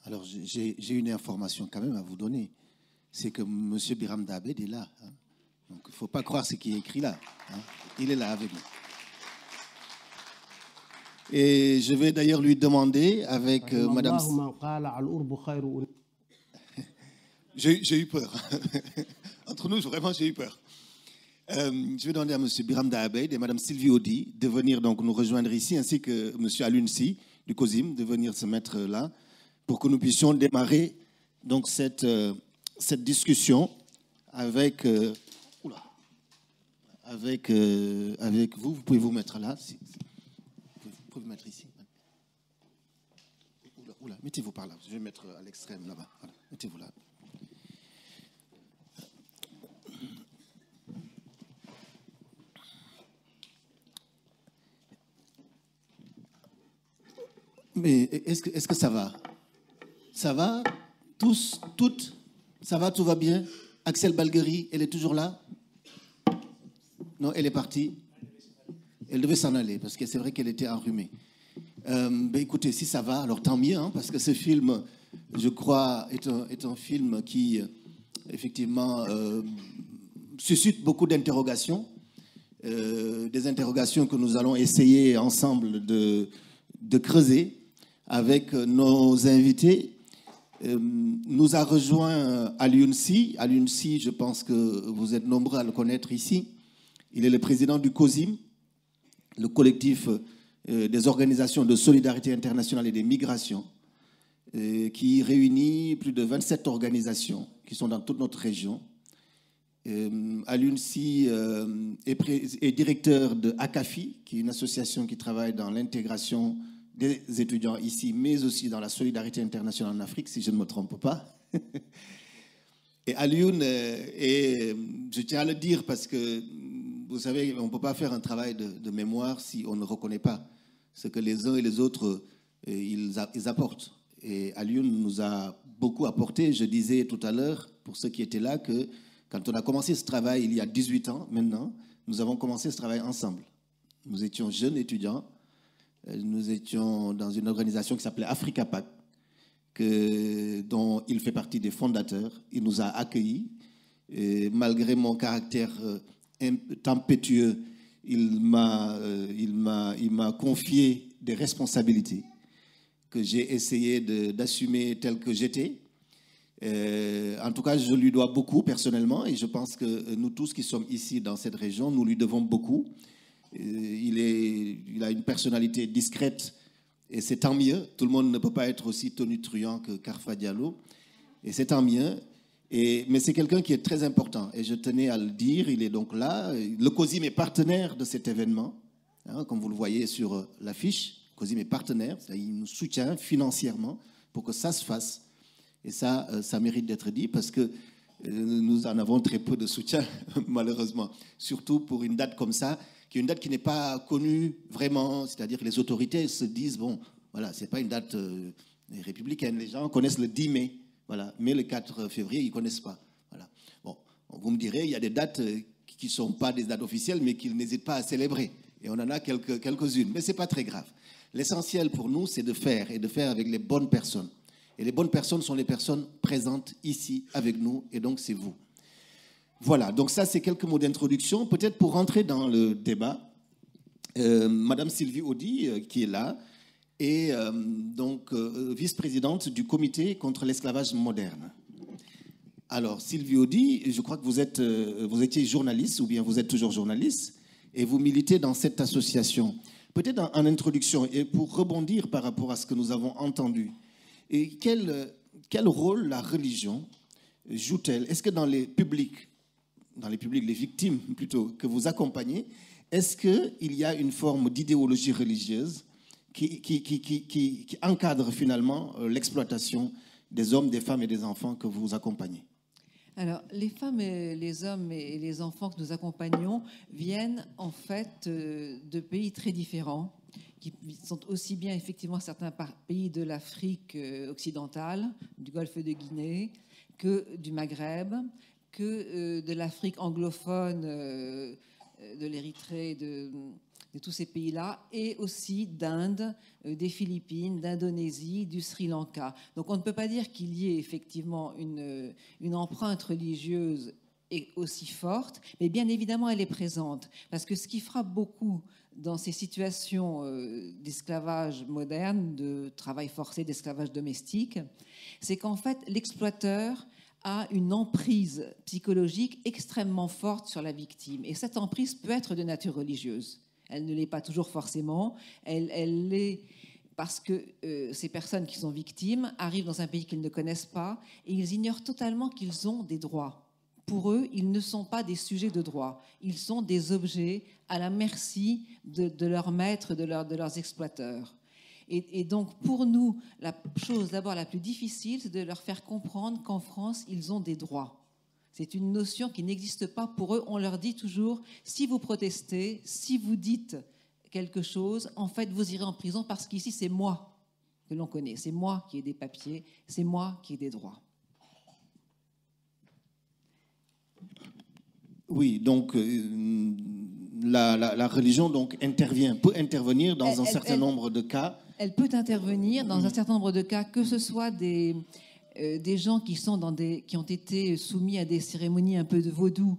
Alors, j'ai une information quand même à vous donner. C'est que M. Biram Dabed est là. Hein. Donc, il ne faut pas croire ce qui est écrit là. Hein. Il est là avec nous. Et je vais d'ailleurs lui demander avec Madame... J'ai eu peur. Entre nous, vraiment, j'ai eu peur. Je vais demander à M. Biram Dabed et Mme Sylvie Audy de venir donc nous rejoindre ici, ainsi que M. Alioune Sy du COSIM de venir se mettre là, pour que nous puissions démarrer donc cette discussion avec, avec vous. Vous pouvez vous mettre là. Vous pouvez vous mettre ici. Mettez-vous par là. Je vais mettre à l'extrême là-bas. Voilà. Mettez-vous là. Mais est-ce que ça va? Ça va? Tous, toutes? Ça va, tout va bien? Axel Balgueri, elle est toujours là? Non, elle est partie? Elle devait s'en aller, parce que c'est vrai qu'elle était enrhumée. Écoutez, si ça va, alors tant mieux, hein, parce que ce film, je crois, est un film qui, effectivement, suscite beaucoup d'interrogations, des interrogations que nous allons essayer ensemble de creuser avec nos invités. Nous a rejoint Alioune Sy. Alioune Sy, je pense que vous êtes nombreux à le connaître ici. Il est le président du COSIM, le collectif des organisations de solidarité internationale et des migrations, qui réunit plus de 27 organisations qui sont dans toute notre région. Alioune Sy est directeur de ACAFI, qui est une association qui travaille dans l'intégration des étudiants ici, mais aussi dans la solidarité internationale en Afrique, si je ne me trompe pas. Et Alioune, je tiens à le dire parce que, vous savez, on ne peut pas faire un travail de mémoire si on ne reconnaît pas ce que les uns et les autres, ils apportent. Et Alioune nous a beaucoup apporté. Je disais tout à l'heure, pour ceux qui étaient là, que quand on a commencé ce travail il y a 18 ans maintenant, nous avons commencé ce travail ensemble. Nous étions jeunes étudiants. Nous étions dans une organisation qui s'appelait Africa Pact, dont il fait partie des fondateurs. Il nous a accueillis. Et malgré mon caractère tempétueux, il m'a confié des responsabilités que j'ai essayé d'assumer telles que j'étais. En tout cas, je lui dois beaucoup personnellement et je pense que nous tous qui sommes ici dans cette région, nous lui devons beaucoup. Il a une personnalité discrète et c'est tant mieux. Tout le monde ne peut pas être aussi tonitruant que Karfa Diallo et c'est tant mieux. Mais c'est quelqu'un qui est très important et je tenais à le dire. Il est donc là. Le COSIM est partenaire de cet événement, hein, comme vous le voyez sur l'affiche. Le COSIM est partenaire, il nous soutient financièrement pour que ça se fasse. Et ça mérite d'être dit parce que nous en avons très peu de soutien, malheureusement. Surtout pour une date comme ça, qui est une date qui n'est pas connue vraiment. C'est-à-dire que les autorités se disent, bon, voilà, ce n'est pas une date républicaine. Les gens connaissent le 10 mai, voilà. Mais le 4 février, ils ne connaissent pas. Voilà. Bon, vous me direz, il y a des dates qui ne sont pas des dates officielles, mais qu'ils n'hésitent pas à célébrer. Et on en a quelques-unes. Mais ce n'est pas très grave. L'essentiel pour nous, c'est de faire, et de faire avec les bonnes personnes. Et les bonnes personnes sont les personnes présentes ici avec nous, et donc c'est vous. Voilà, donc ça c'est quelques mots d'introduction. Peut-être pour rentrer dans le débat, Madame Sylvie Audy, qui est là, est donc vice-présidente du comité contre l'esclavage moderne. Alors Sylvie Audy, je crois que vous étiez journaliste, ou bien vous êtes toujours journaliste, et vous militez dans cette association. Peut-être en introduction, et pour rebondir par rapport à ce que nous avons entendu, et quel rôle la religion joue-t-elle? Est-ce que dans les publics, les victimes plutôt, que vous accompagnez, est-ce qu'il y a une forme d'idéologie religieuse qui encadre finalement l'exploitation des hommes, des femmes et des enfants que vous accompagnez? Alors, les femmes, et les hommes et les enfants que nous accompagnons viennent en fait de pays très différents, qui sont aussi bien effectivement certains pays de l'Afrique occidentale, du Golfe de Guinée, que du Maghreb, que de l'Afrique anglophone, de l'Érythrée, de tous ces pays-là, et aussi d'Inde, des Philippines, d'Indonésie, du Sri Lanka. Donc on ne peut pas dire qu'il y ait effectivement une empreinte religieuse aussi forte, mais bien évidemment elle est présente, parce que ce qui frappe beaucoup dans ces situations d'esclavage moderne, de travail forcé, d'esclavage domestique, c'est qu'en fait l'exploiteur a une emprise psychologique extrêmement forte sur la victime, et cette emprise peut être de nature religieuse. Elle ne l'est pas toujours forcément, elle l'est parce que ces personnes qui sont victimes arrivent dans un pays qu'ils ne connaissent pas et ils ignorent totalement qu'ils ont des droits. Pour eux, ils ne sont pas des sujets de droit, ils sont des objets à la merci de leurs maîtres, de leurs exploiteurs. Et donc pour nous, la chose d'abord la plus difficile, c'est de leur faire comprendre qu'en France, ils ont des droits. C'est une notion qui n'existe pas pour eux. On leur dit toujours, si vous protestez, si vous dites quelque chose, en fait, vous irez en prison parce qu'ici, c'est moi que l'on connaît. C'est moi qui ai des papiers, c'est moi qui ai des droits. Oui, donc la religion donc, peut intervenir dans un certain nombre de cas. Elle peut intervenir dans un certain nombre de cas, que ce soit des gens qui ont été soumis à des cérémonies un peu de vaudou,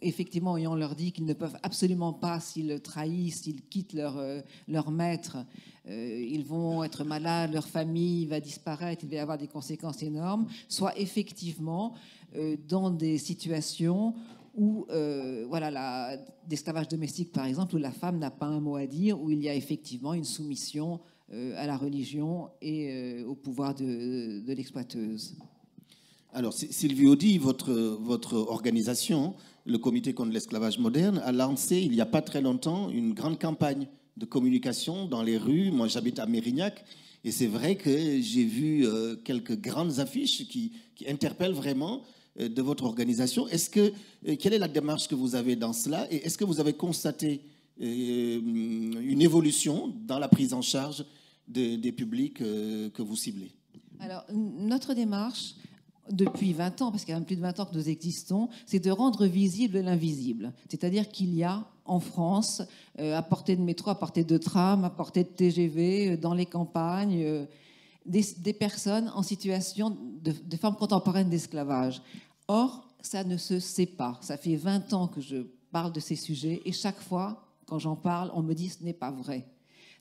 effectivement, et on leur dit qu'ils ne peuvent absolument pas, s'ils trahissent, s'ils quittent leur maître, ils vont être malades, leur famille va disparaître, il va y avoir des conséquences énormes, soit effectivement dans des situations où, d'esclavage domestique par exemple, où la femme n'a pas un mot à dire, où il y a effectivement une soumission à la religion et au pouvoir de l'exploiteuse. Alors, Sylvie Audy, votre organisation, le Comité contre l'esclavage moderne, a lancé il n'y a pas très longtemps une grande campagne de communication dans les rues. Moi, j'habite à Mérignac et c'est vrai que j'ai vu quelques grandes affiches qui interpellent vraiment de votre organisation. Quelle est la démarche que vous avez dans cela et est-ce que vous avez constaté une évolution dans la prise en charge des publics que vous ciblez? Alors, notre démarche, depuis 20 ans, parce qu'il y a plus de 20 ans que nous existons, c'est de rendre visible l'invisible. C'est-à-dire qu'il y a en France, à portée de métro, à portée de tram, à portée de TGV, dans les campagnes, des personnes en situation de forme contemporaine d'esclavage. Or, ça ne se sait pas. Ça fait 20 ans que je parle de ces sujets et chaque fois, quand j'en parle, on me dit ce n'est pas vrai.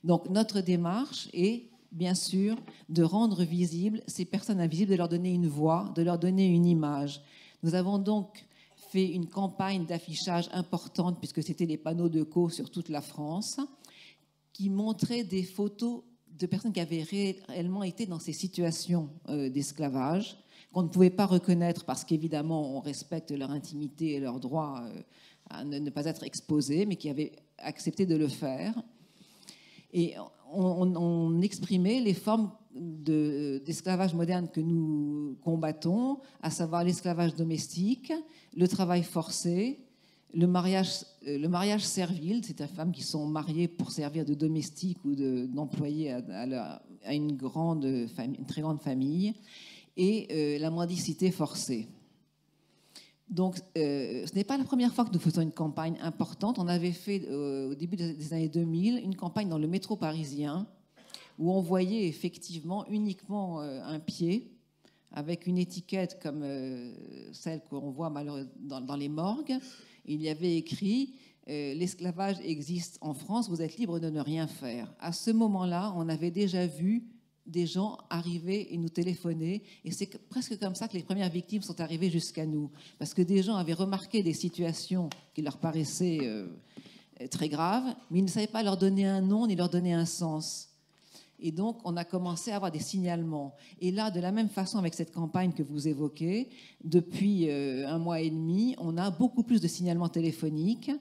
Donc notre démarche est, bien sûr, de rendre visibles ces personnes invisibles, de leur donner une voix, de leur donner une image. Nous avons donc fait une campagne d'affichage importante, puisque c'était les panneaux de Co sur toute la France, qui montraient des photos de personnes qui avaient réellement été dans ces situations d'esclavage, qu'on ne pouvait pas reconnaître parce qu'évidemment on respecte leur intimité et leur droit à ne pas être exposés, mais qui avaient accepté de le faire. Et on exprimait les formes d'esclavage moderne que nous combattons, à savoir l'esclavage domestique, le travail forcé, le mariage servile, c'est-à-dire les femmes qui sont mariées pour servir de domestiques ou d'employés à une très grande famille, et la mendicité forcée. Donc, ce n'est pas la première fois que nous faisons une campagne importante. On avait fait, au début des années 2000, une campagne dans le métro parisien où on voyait effectivement uniquement un pied avec une étiquette comme celle qu'on voit malheureusement dans les morgues. Il y avait écrit « L'esclavage existe en France, vous êtes libre de ne rien faire ». À ce moment-là, on avait déjà vu des gens arriver et nous téléphoner. Et c'est presque comme ça que les premières victimes sont arrivées jusqu'à nous. Parce que des gens avaient remarqué des situations qui leur paraissaient très graves, mais ils ne savaient pas leur donner un nom ni leur donner un sens. Et donc, on a commencé à avoir des signalements. Et là, de la même façon, avec cette campagne que vous évoquez, depuis 1 mois et demi, on a beaucoup plus de signalements téléphoniques.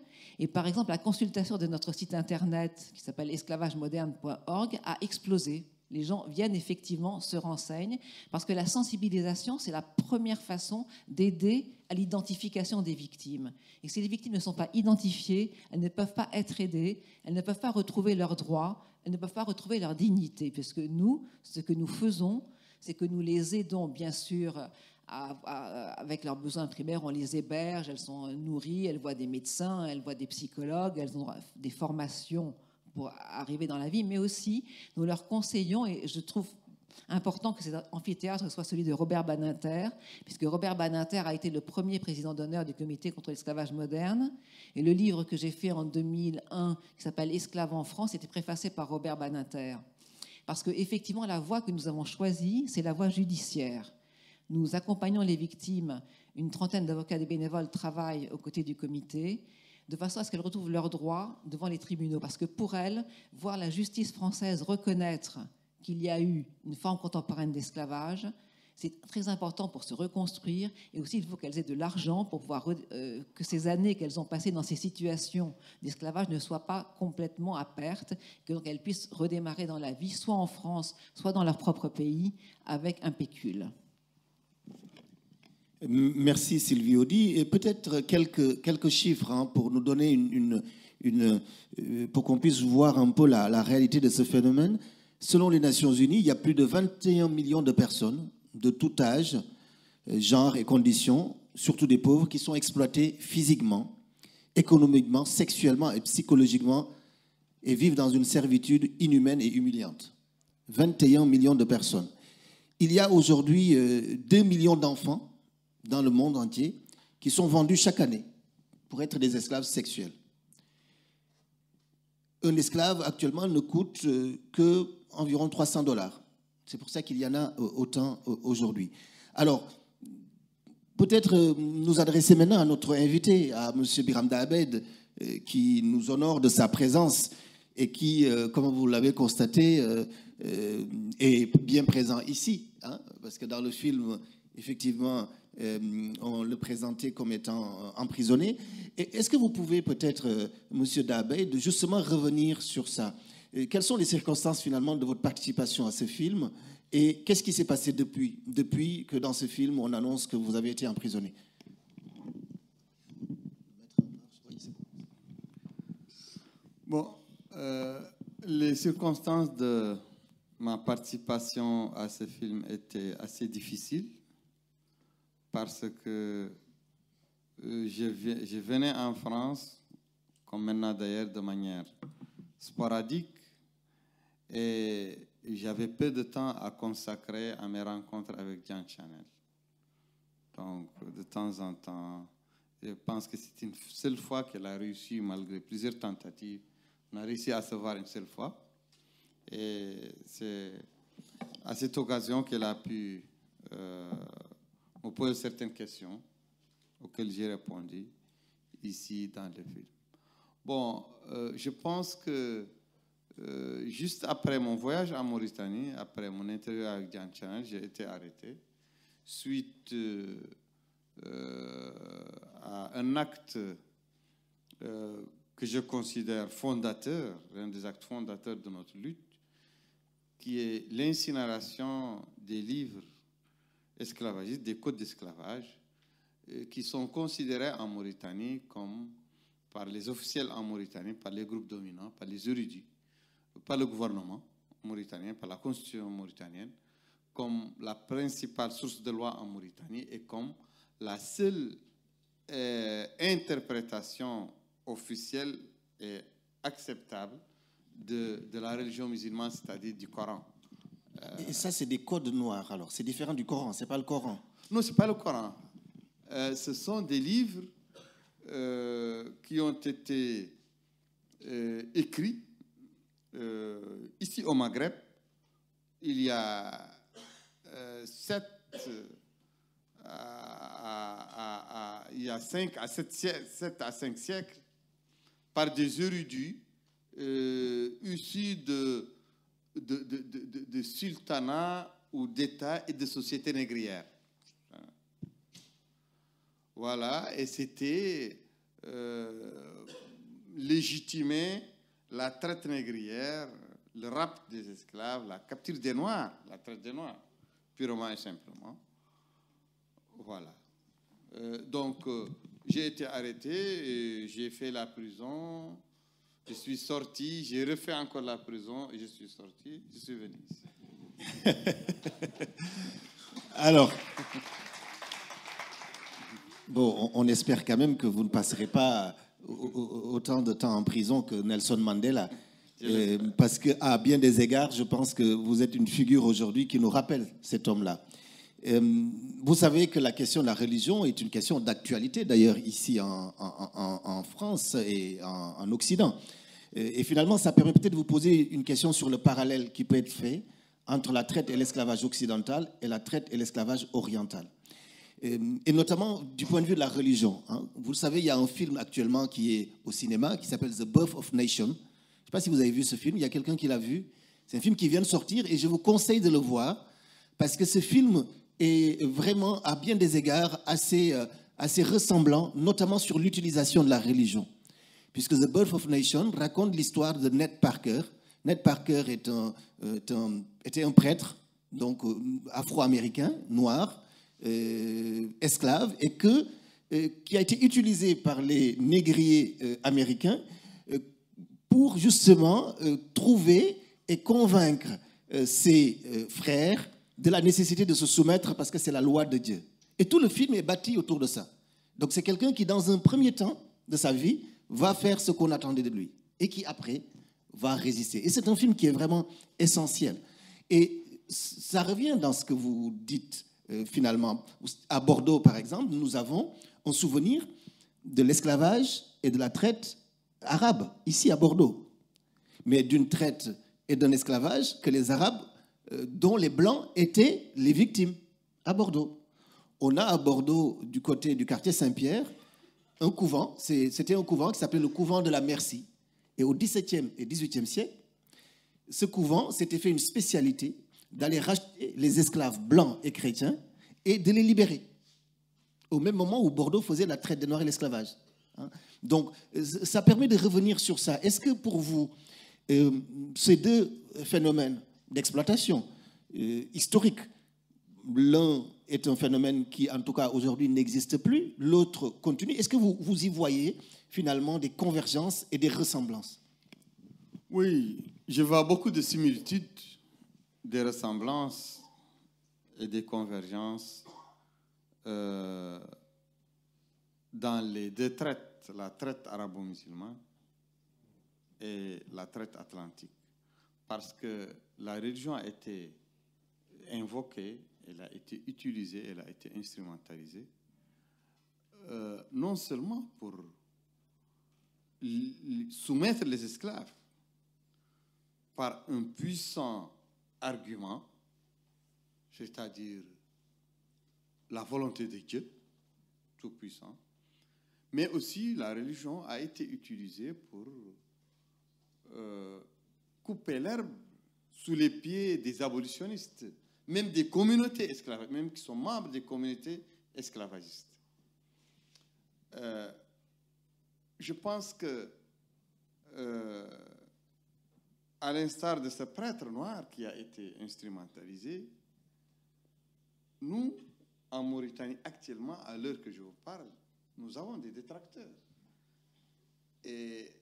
Et par exemple, la consultation de notre site internet, qui s'appelle esclavagemoderne.org, a explosé. Les gens viennent effectivement, se renseignent, parce que la sensibilisation, c'est la première façon d'aider à l'identification des victimes. Et si les victimes ne sont pas identifiées, elles ne peuvent pas être aidées, elles ne peuvent pas retrouver leurs droits, elles ne peuvent pas retrouver leur dignité, puisque nous, ce que nous faisons, c'est que nous les aidons, bien sûr, avec leurs besoins primaires, on les héberge, elles sont nourries, elles voient des médecins, elles voient des psychologues, elles ont des formations pour arriver dans la vie, mais aussi nous leur conseillons, et je trouve important que cet amphithéâtre soit celui de Robert Badinter, puisque Robert Badinter a été le premier président d'honneur du Comité contre l'esclavage moderne. Et le livre que j'ai fait en 2001, qui s'appelle Esclaves en France, était préfacé par Robert Badinter. Parce qu'effectivement, la voie que nous avons choisie, c'est la voie judiciaire. Nous accompagnons les victimes, une trentaine d'avocats et bénévoles travaillent aux côtés du comité, de façon à ce qu'elles retrouvent leurs droits devant les tribunaux. Parce que pour elles, voir la justice française reconnaître qu'il y a eu une forme contemporaine d'esclavage, c'est très important pour se reconstruire, et aussi il faut qu'elles aient de l'argent pour pouvoir que ces années qu'elles ont passées dans ces situations d'esclavage ne soient pas complètement à perte, que donc elles puissent redémarrer dans la vie, soit en France, soit dans leur propre pays, avec un pécule. Merci Sylvie Audy. Et peut-être quelques chiffres pour nous donner pour qu'on puisse voir un peu la réalité de ce phénomène. Selon les Nations Unies, il y a plus de 21 millions de personnes de tout âge, genre et conditions, surtout des pauvres, qui sont exploitées physiquement, économiquement, sexuellement et psychologiquement et vivent dans une servitude inhumaine et humiliante. 21 millions de personnes. Il y a aujourd'hui 2 millions d'enfants dans le monde entier qui sont vendus chaque année pour être des esclaves sexuels. Un esclave actuellement ne coûte que environ $300. C'est pour ça qu'il y en a autant aujourd'hui. Alors, peut-être nous adresser maintenant à notre invité, à M. Biramda Abed, qui nous honore de sa présence et qui, comme vous l'avez constaté, est bien présent ici. Parce que dans le film, effectivement, on le présentait comme étant emprisonné. Est-ce que vous pouvez peut-être, M. Dabed, justement revenir sur ça? Quelles sont les circonstances finalement de votre participation à ce film et qu'est-ce qui s'est passé depuis que dans ce film on annonce que vous avez été emprisonné? Bon, les circonstances de ma participation à ce film étaient assez difficiles parce que je venais en France, comme maintenant d'ailleurs, de manière sporadique. Et j'avais peu de temps à consacrer à mes rencontres avec Jean Chanel. Donc, de temps en temps, je pense que c'est une seule fois qu'elle a réussi, malgré plusieurs tentatives. On a réussi à se voir une seule fois. Et c'est à cette occasion qu'elle a pu me poser certaines questions auxquelles j'ai répondu ici dans le film. Bon, je pense que juste après mon voyage en Mauritanie, après mon interview avec Jean Chanel, j'ai été arrêté suite à un acte que je considère fondateur, l'un des actes fondateurs de notre lutte, qui est l'incinération des livres esclavagistes, des codes d'esclavage, qui sont considérés en Mauritanie comme, par les officiels en Mauritanie, par les groupes dominants, par les érudits, par le gouvernement mauritanien, par la constitution mauritanienne, comme la principale source de loi en Mauritanie et comme la seule interprétation officielle et acceptable de la religion musulmane, c'est-à-dire du Coran. Et ça, c'est des codes noirs, alors. C'est différent du Coran, c'est pas le Coran. Non, c'est pas le Coran. Ce sont des livres qui ont été écrits ici au Maghreb, il y a 5 à 5 siècles par des érudits issus de sultanats ou d'États et de sociétés négrières. Voilà, et c'était légitimé la traite négrière, le rapt des esclaves, la capture des Noirs, la traite des Noirs, purement et simplement. Voilà. Donc, j'ai été arrêté, et j'ai fait la prison, je suis sorti, j'ai refait encore la prison, et je suis sorti, je suis venu ici. Alors, Bon, on espère quand même que vous ne passerez pas autant de temps en prison que Nelson Mandela. Parce qu'à bien des égards, je pense que vous êtes une figure aujourd'hui qui nous rappelle cet homme-là. Vous savez que la question de la religion est une question d'actualité, d'ailleurs, ici en France et en Occident. Et finalement, ça permet peut-être de vous poser une question sur le parallèle qui peut être fait entre la traite et l'esclavage occidental et la traite et l'esclavage oriental. Et notamment du point de vue de la religion. Hein. Vous le savez, il y a un film actuellement qui est au cinéma qui s'appelle The Birth of Nations. Je ne sais pas si vous avez vu ce film, il y a quelqu'un qui l'a vu. C'est un film qui vient de sortir et je vous conseille de le voir parce que ce film est vraiment, à bien des égards, assez ressemblant, notamment sur l'utilisation de la religion. Puisque The Birth of Nations raconte l'histoire de Ned Parker. Ned Parker était un prêtre, donc afro-américain, noir, esclave, et qui a été utilisé par les négriers américains pour justement trouver et convaincre ses frères de la nécessité de se soumettre parce que c'est la loi de Dieu. Et tout le film est bâti autour de ça. Donc c'est quelqu'un qui, dans un premier temps de sa vie, va faire ce qu'on attendait de lui et qui, après, va résister. Et c'est un film qui est vraiment essentiel. Et ça revient dans ce que vous dites, finalement. À Bordeaux, par exemple, nous avons un souvenir de l'esclavage et de la traite arabe, ici à Bordeaux. Mais d'une traite et d'un esclavage que les Arabes, dont les Blancs étaient les victimes, à Bordeaux. On a à Bordeaux, du côté du quartier Saint-Pierre, un couvent, c'était un couvent qui s'appelait le couvent de la Merci. Et au XVIIe et XVIIIe siècle, ce couvent s'était fait une spécialité d'aller racheter les esclaves blancs et chrétiens et de les libérer. Au même moment où Bordeaux faisait la traite des Noirs et l'esclavage. Donc, ça permet de revenir sur ça. Est-ce que pour vous, ces deux phénomènes d'exploitation historique, l'un est un phénomène qui, en tout cas, aujourd'hui n'existe plus, l'autre continue. Est-ce que vous y voyez, finalement, des convergences et des ressemblances? Oui, je vois beaucoup de similitudes, des ressemblances et des convergences dans les deux traites, la traite arabo-musulmane et la traite atlantique. Parce que la religion a été invoquée, elle a été utilisée, elle a été instrumentalisée, non seulement pour soumettre les esclaves par un puissant argument, c'est-à-dire la volonté de Dieu, tout puissant, mais aussi la religion a été utilisée pour couper l'herbe sous les pieds des abolitionnistes, même des communautés esclavagistes, même qui sont membres des communautés esclavagistes. Je pense que, à l'instar de ce prêtre noir qui a été instrumentalisé, nous, en Mauritanie, actuellement, à l'heure que je vous parle, nous avons des détracteurs. Et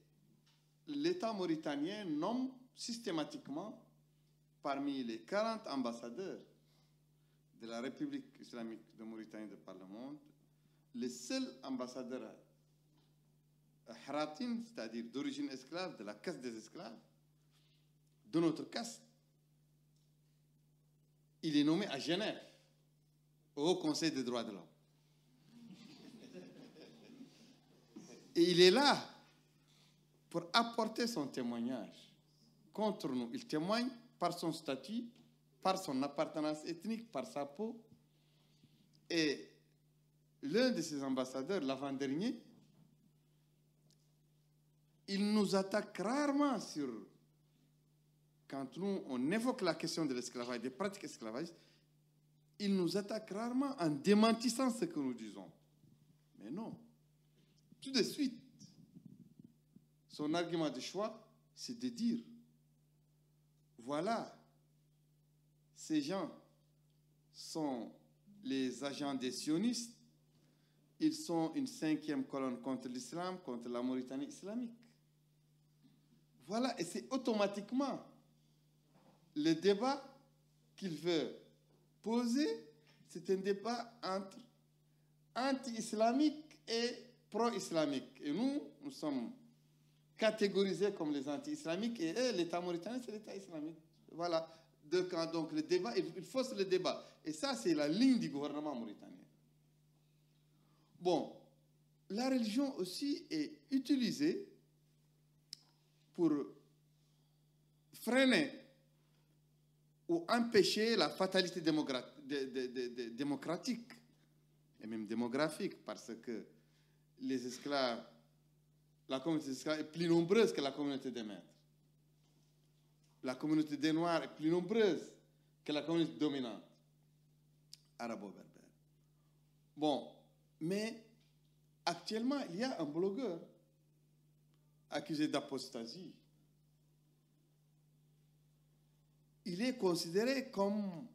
l'État mauritanien nomme systématiquement parmi les 40 ambassadeurs de la République islamique de Mauritanie de par le monde, le seul ambassadeur haratin, c'est-à-dire d'origine esclave, de la caste des esclaves, de notre caste, il est nommé à Genève, au Haut Conseil des droits de l'homme. Et il est là pour apporter son témoignage contre nous. Il témoigne par son statut, par son appartenance ethnique, par sa peau. Et l'un de ses ambassadeurs, l'avant-dernier, il nous attaque rarement sur... Quand nous, on évoque la question de l'esclavage, des pratiques esclavagistes, il nous attaque rarement en démentissant ce que nous disons. Mais non. Tout de suite, son argument de choix, c'est de dire, voilà, ces gens sont les agents des sionistes, ils sont une 5e colonne contre l'islam, contre la Mauritanie islamique. Voilà, et c'est automatiquement le débat qu'il veut poser, c'est un débat entre anti-islamiques et pro-islamiques. Et nous sommes catégorisés comme les anti-islamiques et eux, l'État mauritanien, c'est l'État islamique. Voilà. Deux camps. Donc le débat, il fausse le débat. Et ça, c'est la ligne du gouvernement mauritanien. Bon, la religion aussi est utilisée pour freiner ou empêcher la fatalité démocratique et même démographique, parce que les esclaves, la communauté des esclaves est plus nombreuse que la communauté des maîtres. La communauté des Noirs est plus nombreuse que la communauté dominante arabo-berbère. Bon, mais actuellement, il y a un blogueur accusé d'apostasie. Il est considéré comme,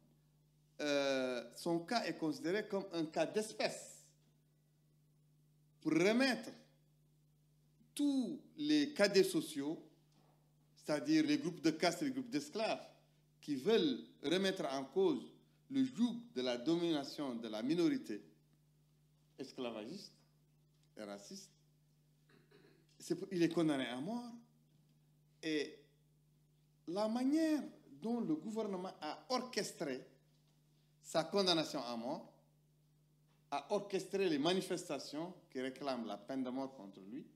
son cas est considéré comme un cas d'espèce pour remettre tous les cadets sociaux, c'est-à-dire les groupes de caste et les groupes d'esclaves, qui veulent remettre en cause le joug de la domination de la minorité esclavagiste et raciste. Il est condamné à mort. Et la manière dont le gouvernement a orchestré sa condamnation à mort, a orchestré les manifestations qui réclament la peine de mort contre lui,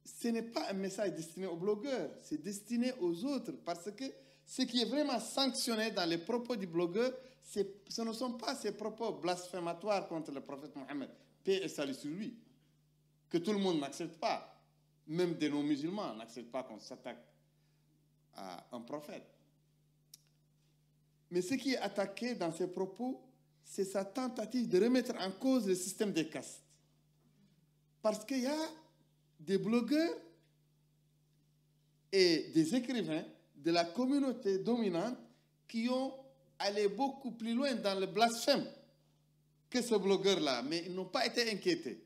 ce n'est pas un message destiné aux blogueurs, c'est destiné aux autres, parce que ce qui est vraiment sanctionné dans les propos du blogueur, ce ne sont pas ces propos blasphématoires contre le prophète Mohammed, paix et salut sur lui, que tout le monde n'accepte pas, même des non-musulmans n'acceptent pas qu'on s'attaque à un prophète. Mais ce qui est attaqué dans ces propos, c'est sa tentative de remettre en cause le système des castes. Parce qu'il y a des blogueurs et des écrivains de la communauté dominante qui ont allé beaucoup plus loin dans le blasphème que ce blogueur-là, mais ils n'ont pas été inquiétés.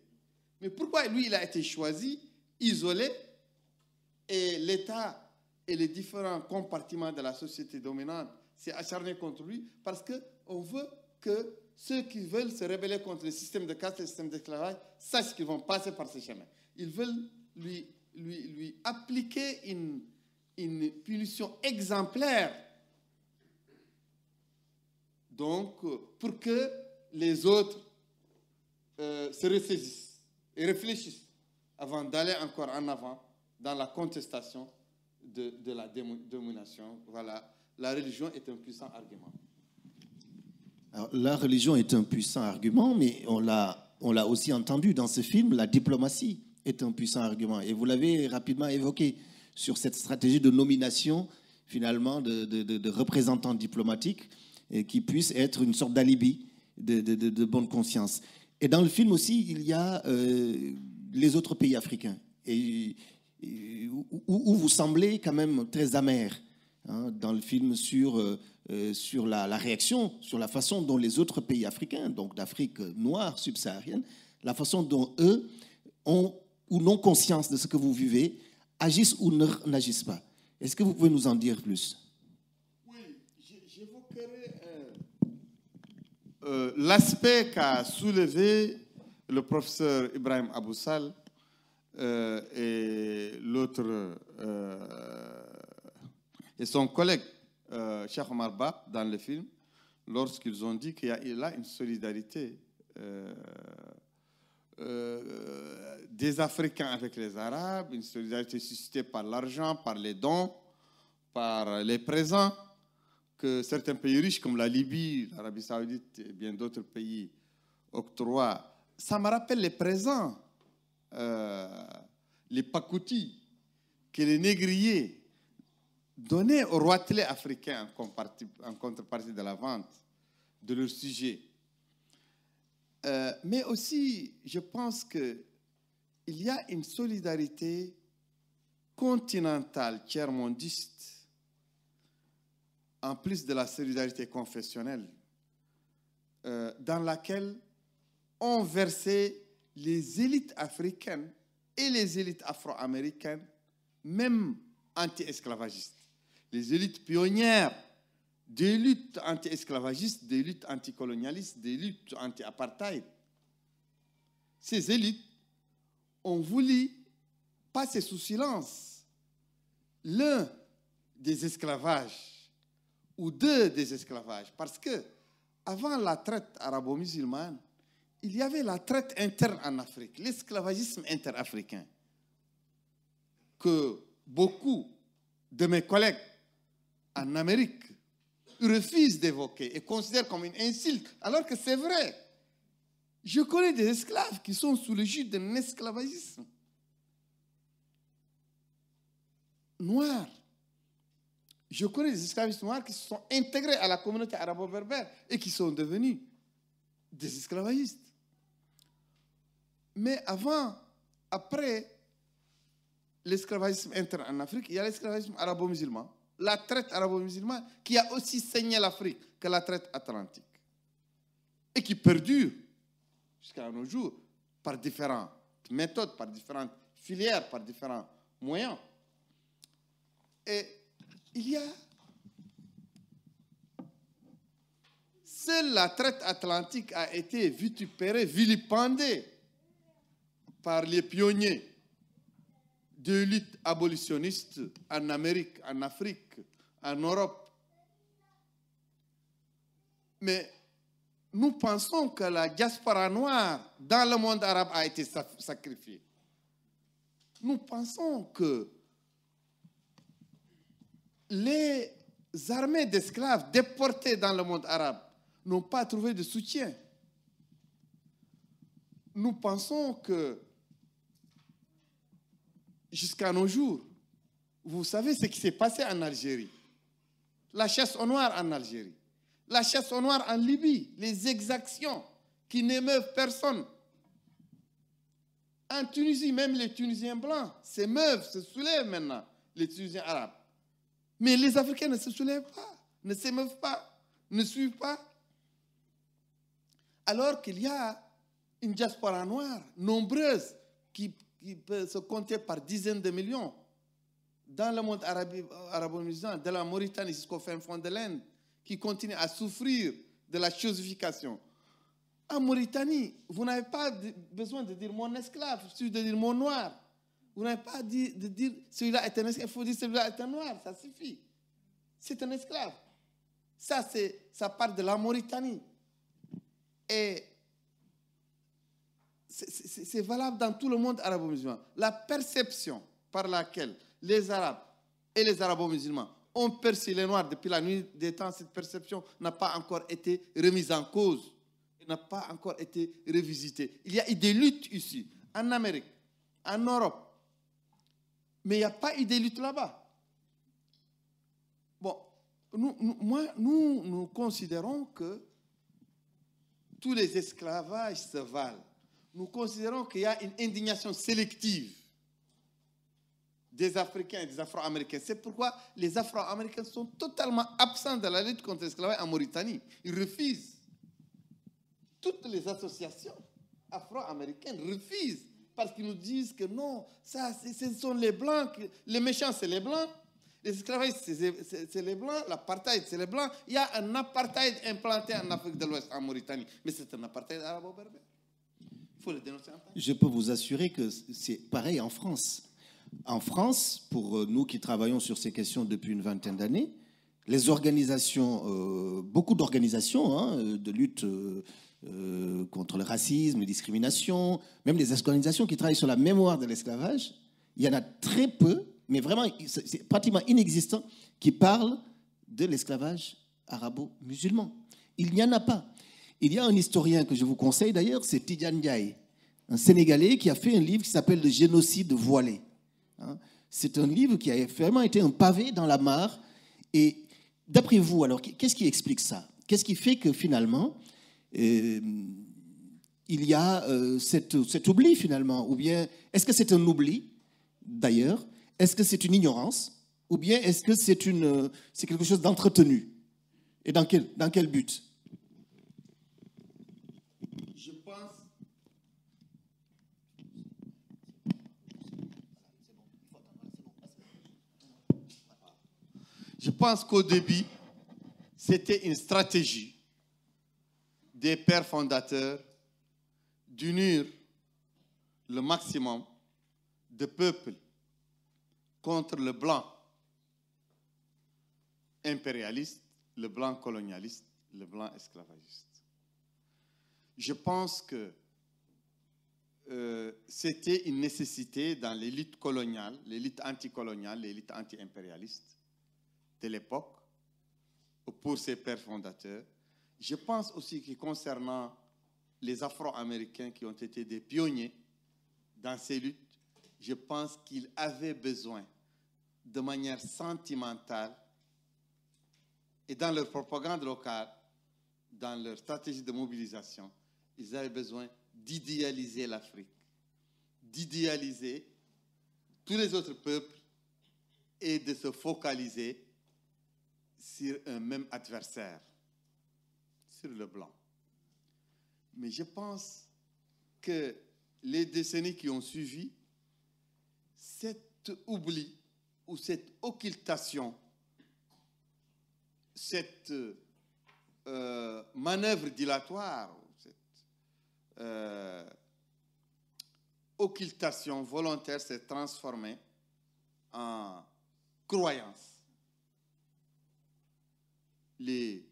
Mais pourquoi lui, il a été choisi, isolé, et l'État et les différents compartiments de la société dominante s'est acharné contre lui? Parce qu'on veut que ceux qui veulent se rebeller contre le système de caste et le système d'esclavage sachent qu'ils vont passer par ce chemin. Ils veulent lui appliquer une punition exemplaire, donc pour que les autres se ressaisissent et réfléchissent avant d'aller encore en avant dans la contestation de la domination. Voilà, la religion est un puissant argument. Alors, la religion est un puissant argument, mais on l'a aussi entendu dans ce film, la diplomatie est un puissant argument. Et vous l'avez rapidement évoqué sur cette stratégie de nomination, finalement, de représentants diplomatiques et qui puissent être une sorte d'alibi de bonne conscience. Et dans le film aussi, il y a les autres pays africains, où vous semblez quand même très amer, hein, dans le film sur la réaction, sur la façon dont les autres pays africains, donc d'Afrique noire, subsaharienne, la façon dont eux ont ou n'ont conscience de ce que vous vivez, agissent ou n'agissent pas. Est-ce que vous pouvez nous en dire plus? Oui, j'évoquerai l'aspect qu'a soulevé le professeur Ibrahim Aboussal et l'autre et son collègue Cheikh Omar Ba dans le film, lorsqu'ils ont dit qu'il y a là une solidarité des Africains avec les Arabes, une solidarité suscitée par l'argent, par les dons, par les présents que certains pays riches comme la Libye, l'Arabie Saoudite et bien d'autres pays octroient. Ça me rappelle les présents, les pakoutis que les négriers donnaient aux roitelets africains en contrepartie de la vente de leurs sujets. Mais aussi, je pense qu'il y a une solidarité continentale, tiers-mondiste, en plus de la solidarité confessionnelle, dans laquelle ont versé les élites africaines et les élites afro-américaines, même anti-esclavagistes. Les élites pionnières des luttes anti-esclavagistes, des luttes anticolonialistes, des luttes anti-apartheid. Ces élites ont voulu passer sous silence l'un des esclavages ou deux des esclavages. Parce que avant la traite arabo-musulmane, il y avait la traite interne en Afrique, l'esclavagisme interafricain, que beaucoup de mes collègues en Amérique refusent d'évoquer et considèrent comme une insulte, alors que c'est vrai. Je connais des esclaves qui sont sous le joug d'un esclavagisme noir. Je connais des esclavistes noirs qui se sont intégrés à la communauté arabo-berbère et qui sont devenus des esclavagistes. Mais avant, après l'esclavagisme interne en Afrique, il y a l'esclavagisme arabo-musulman, la traite arabo-musulmane qui a aussi saigné l'Afrique que la traite atlantique et qui perdure jusqu'à nos jours par différentes méthodes, par différentes filières, par différents moyens. Et il y a seule la traite atlantique a été vitupérée, vilipendée par les pionniers de lutte abolitionniste en Amérique, en Afrique, en Europe. Mais nous pensons que la diaspora noire dans le monde arabe a été sacrifiée. Nous pensons que les armées d'esclaves déportées dans le monde arabe n'ont pas trouvé de soutien. Nous pensons que jusqu'à nos jours, vous savez ce qui s'est passé en Algérie. La chasse aux Noirs en Algérie. La chasse aux Noirs en Libye. Les exactions qui n'émeuvent personne. En Tunisie, même les Tunisiens blancs s'émeuvent, se soulèvent maintenant, les Tunisiens arabes. Mais les Africains ne se soulèvent pas, ne s'émeuvent pas, ne suivent pas. Alors qu'il y a une diaspora noire nombreuse qui peut se compter par dizaines de millions dans le monde arabo-musulman, de la Mauritanie jusqu'au fin fond de l'Inde, qui continue à souffrir de la chosification. En Mauritanie, vous n'avez pas besoin de dire mon esclave, il suffit de dire mon noir. Vous n'avez pas de dire celui-là est un esclave, il faut dire celui-là est un noir, ça suffit. C'est un esclave. Ça part de la Mauritanie. Et c'est valable dans tout le monde arabo-musulman. La perception par laquelle les Arabes et les arabo-musulmans ont perçu les Noirs depuis la nuit des temps, cette perception n'a pas encore été remise en cause, n'a pas encore été revisitée. Il y a eu des luttes ici, en Amérique, en Europe, mais il n'y a pas eu de lutte là-bas. Bon, nous considérons que tous les esclavages se valent. Nous considérons qu'il y a une indignation sélective des Africains et des Afro-Américains. C'est pourquoi les Afro-Américains sont totalement absents de la lutte contre l'esclavage en Mauritanie. Ils refusent. Toutes les associations afro-américaines refusent parce qu'ils nous disent que non, ça, ce sont les Blancs, les méchants, c'est les Blancs, les esclavages, c'est les Blancs, l'apartheid, c'est les Blancs. Il y a un apartheid implanté en Afrique de l'Ouest, en Mauritanie, mais c'est un apartheid arabo-berbère. Il faut le dénoncer. Je peux vous assurer que c'est pareil en France. En France, pour nous qui travaillons sur ces questions depuis une vingtaine d'années, les organisations, beaucoup d'organisations de lutte contre le racisme, la discrimination, même les organisations qui travaillent sur la mémoire de l'esclavage, il y en a très peu, mais vraiment, c'est pratiquement inexistant, qui parlent de l'esclavage arabo-musulman. Il n'y en a pas. Il y a un historien que je vous conseille d'ailleurs, c'est Tidiane Ndiaye, un Sénégalais qui a fait un livre qui s'appelle « Le génocide voilé ». C'est un livre qui a vraiment été un pavé dans la mare. Et d'après vous, alors, qu'est-ce qui explique ça? Qu'est-ce qui fait que finalement, il y a cet oubli finalement? Ou bien, est-ce que c'est un oubli d'ailleurs? Est-ce que c'est une ignorance? Ou bien est-ce que c'est quelque chose d'entretenu? Et dans quel but? Je pense qu'au début, c'était une stratégie des pères fondateurs d'unir le maximum de peuples contre le blanc impérialiste, le blanc colonialiste, le blanc esclavagiste. Je pense que c'était une nécessité dans l'élite coloniale, l'élite anticoloniale, l'élite anti-impérialiste de l'époque, pour ses pères fondateurs. Je pense aussi que concernant les Afro-Américains qui ont été des pionniers dans ces luttes, je pense qu'ils avaient besoin, de manière sentimentale, et dans leur propagande locale, dans leur stratégie de mobilisation, ils avaient besoin d'idéaliser l'Afrique, d'idéaliser tous les autres peuples et de se focaliser sur un même adversaire, sur le blanc. Mais je pense que les décennies qui ont suivi, cet oubli ou cette occultation, cette manœuvre dilatoire, cette occultation volontaire s'est transformée en croyance. Les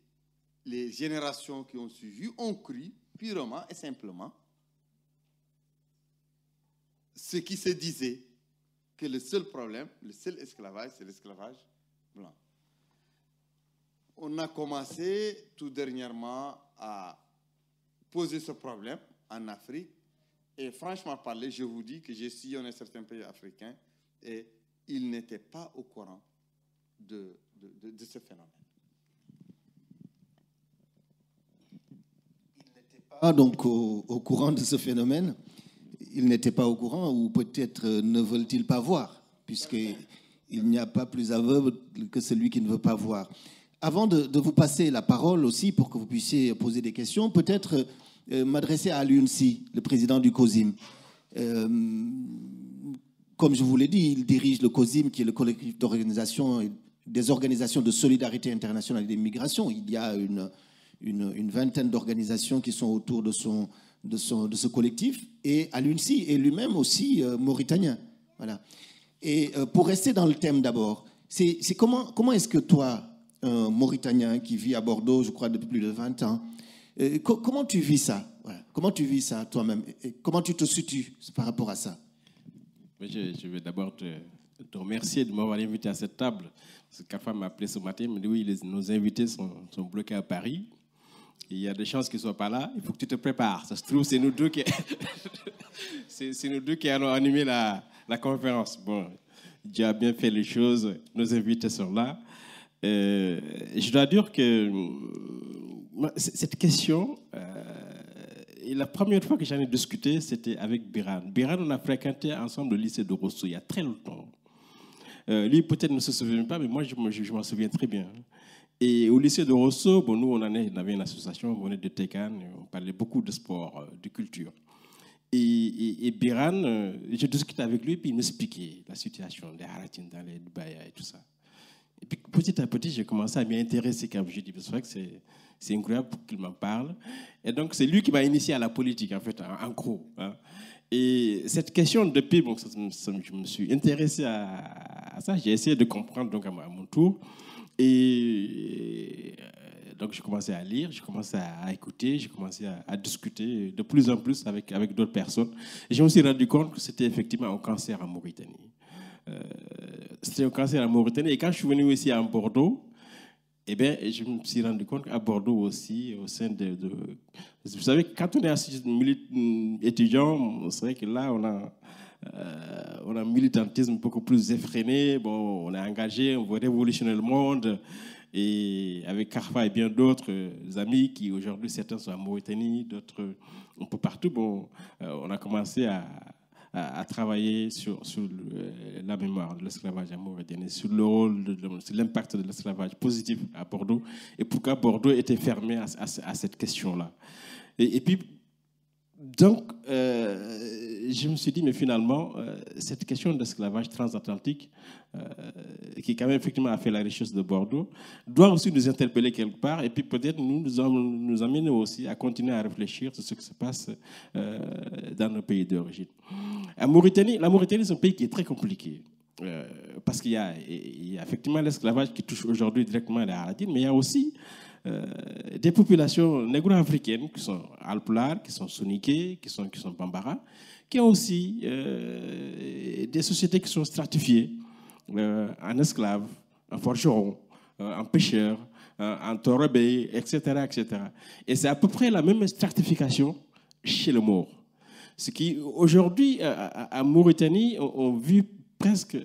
générations qui ont suivi ont cru purement et simplement ce qui se disait, que le seul problème, le seul esclavage, c'est l'esclavage blanc. On a commencé tout dernièrement à poser ce problème en Afrique. Et franchement parler, je vous dis que j'ai sillonné certains pays africains et ils n'étaient pas au courant de ce phénomène. Ils n'étaient pas donc au courant de ce phénomène. Ils n'étaient pas au courant, ou peut-être ne veulent-ils pas voir, puisqu'il n'y a pas plus aveugle que celui qui ne veut pas voir. Avant de vous passer la parole aussi, pour que vous puissiez poser des questions, peut-être m'adresser à Alioune-Sy, le président du COSIM. Comme je vous l'ai dit, il dirige le COSIM, qui est le collectif d'organisation, des organisations de solidarité internationale et des migrations. Il y a une vingtaine d'organisations qui sont autour de ce collectif. Et Alioune-Sy est lui-même aussi mauritanien. Voilà. Et pour rester dans le thème d'abord, c'est comment est-ce que toi, un Mauritanien qui vit à Bordeaux, je crois, depuis plus de 20 ans, comment tu vis ça? Voilà. Comment tu vis ça toi-même? Et comment tu te situes par rapport à ça? Je vais d'abord te remercier de m'avoir invité à cette table. Parce que Kafa m'a appelé ce matin, il m'a dit oui, nos invités sont bloqués à Paris. Il y a des chances qu'ils ne soient pas là. Il faut que tu te prépares. Ça se trouve, c'est nous deux qui, c'est nous deux qui allons animer la conférence. Bon, Dieu a bien fait les choses. Nos invités sont là. Je dois dire que cette question, la première fois que j'en ai discuté, c'était avec Biran. Biran, on a fréquenté ensemble le lycée de Rosso il y a très longtemps. Lui, peut-être ne se souvient pas, mais moi, je m'en souviens très bien. Et au lycée de Rosso, bon, nous, on avait une association, on est de Tekan, on parlait beaucoup de sport, de culture. Et Biran, je discutais avec lui, puis il m'expliquait la situation des Haratines dans les Dubaï et tout ça. Et puis petit à petit, j'ai commencé à m'y intéresser, comme je dis, c'est vrai que c'est incroyable qu'il m'en parle. Et donc, c'est lui qui m'a initié à la politique, en fait, en gros. Hein. Et cette question, depuis, bon, je me suis intéressé à ça, j'ai essayé de comprendre donc, à mon tour. Et donc, j'ai commencé à lire, j'ai commencé à écouter, j'ai commencé à discuter de plus en plus avec d'autres personnes. Et je me suis rendu compte que c'était effectivement un cancer en Mauritanie. C'était un cancer en Mauritanie. Et quand je suis venu ici à Bordeaux, eh bien, je me suis rendu compte qu'à Bordeaux aussi, au sein vous savez, quand on est étudiant, c'est vrai que là, on a un militantisme beaucoup plus effréné. Bon, on est engagé, on veut révolutionner le monde. Et avec Karfa et bien d'autres amis qui, aujourd'hui, certains sont en Mauritanie, d'autres un peu partout, bon, on a commencé à travailler sur la mémoire de l'esclavage en Mauritanie, sur le rôle, sur l'impact de l'esclavage positif à Bordeaux, et pourquoi Bordeaux était fermé à cette question-là. Et puis, Donc, je me suis dit, mais finalement, cette question d'esclavage transatlantique, qui quand même effectivement a fait la richesse de Bordeaux, doit aussi nous interpeller quelque part et puis peut-être nous amener aussi à continuer à réfléchir sur ce qui se passe dans nos pays d'origine. La Mauritanie, c'est un pays qui est très compliqué. Parce qu'il y a effectivement l'esclavage qui touche aujourd'hui directement les Haradines, mais il y a aussi des populations négro-africaines qui sont alpulares, qui sont soninké, qui sont bambara, qui ont aussi des sociétés qui sont stratifiées en esclaves, en forgerons, en pêcheurs, en torobé, etc., etc. Et c'est à peu près la même stratification chez le Maure. Ce qui, aujourd'hui, en Mauritanie, on vit presque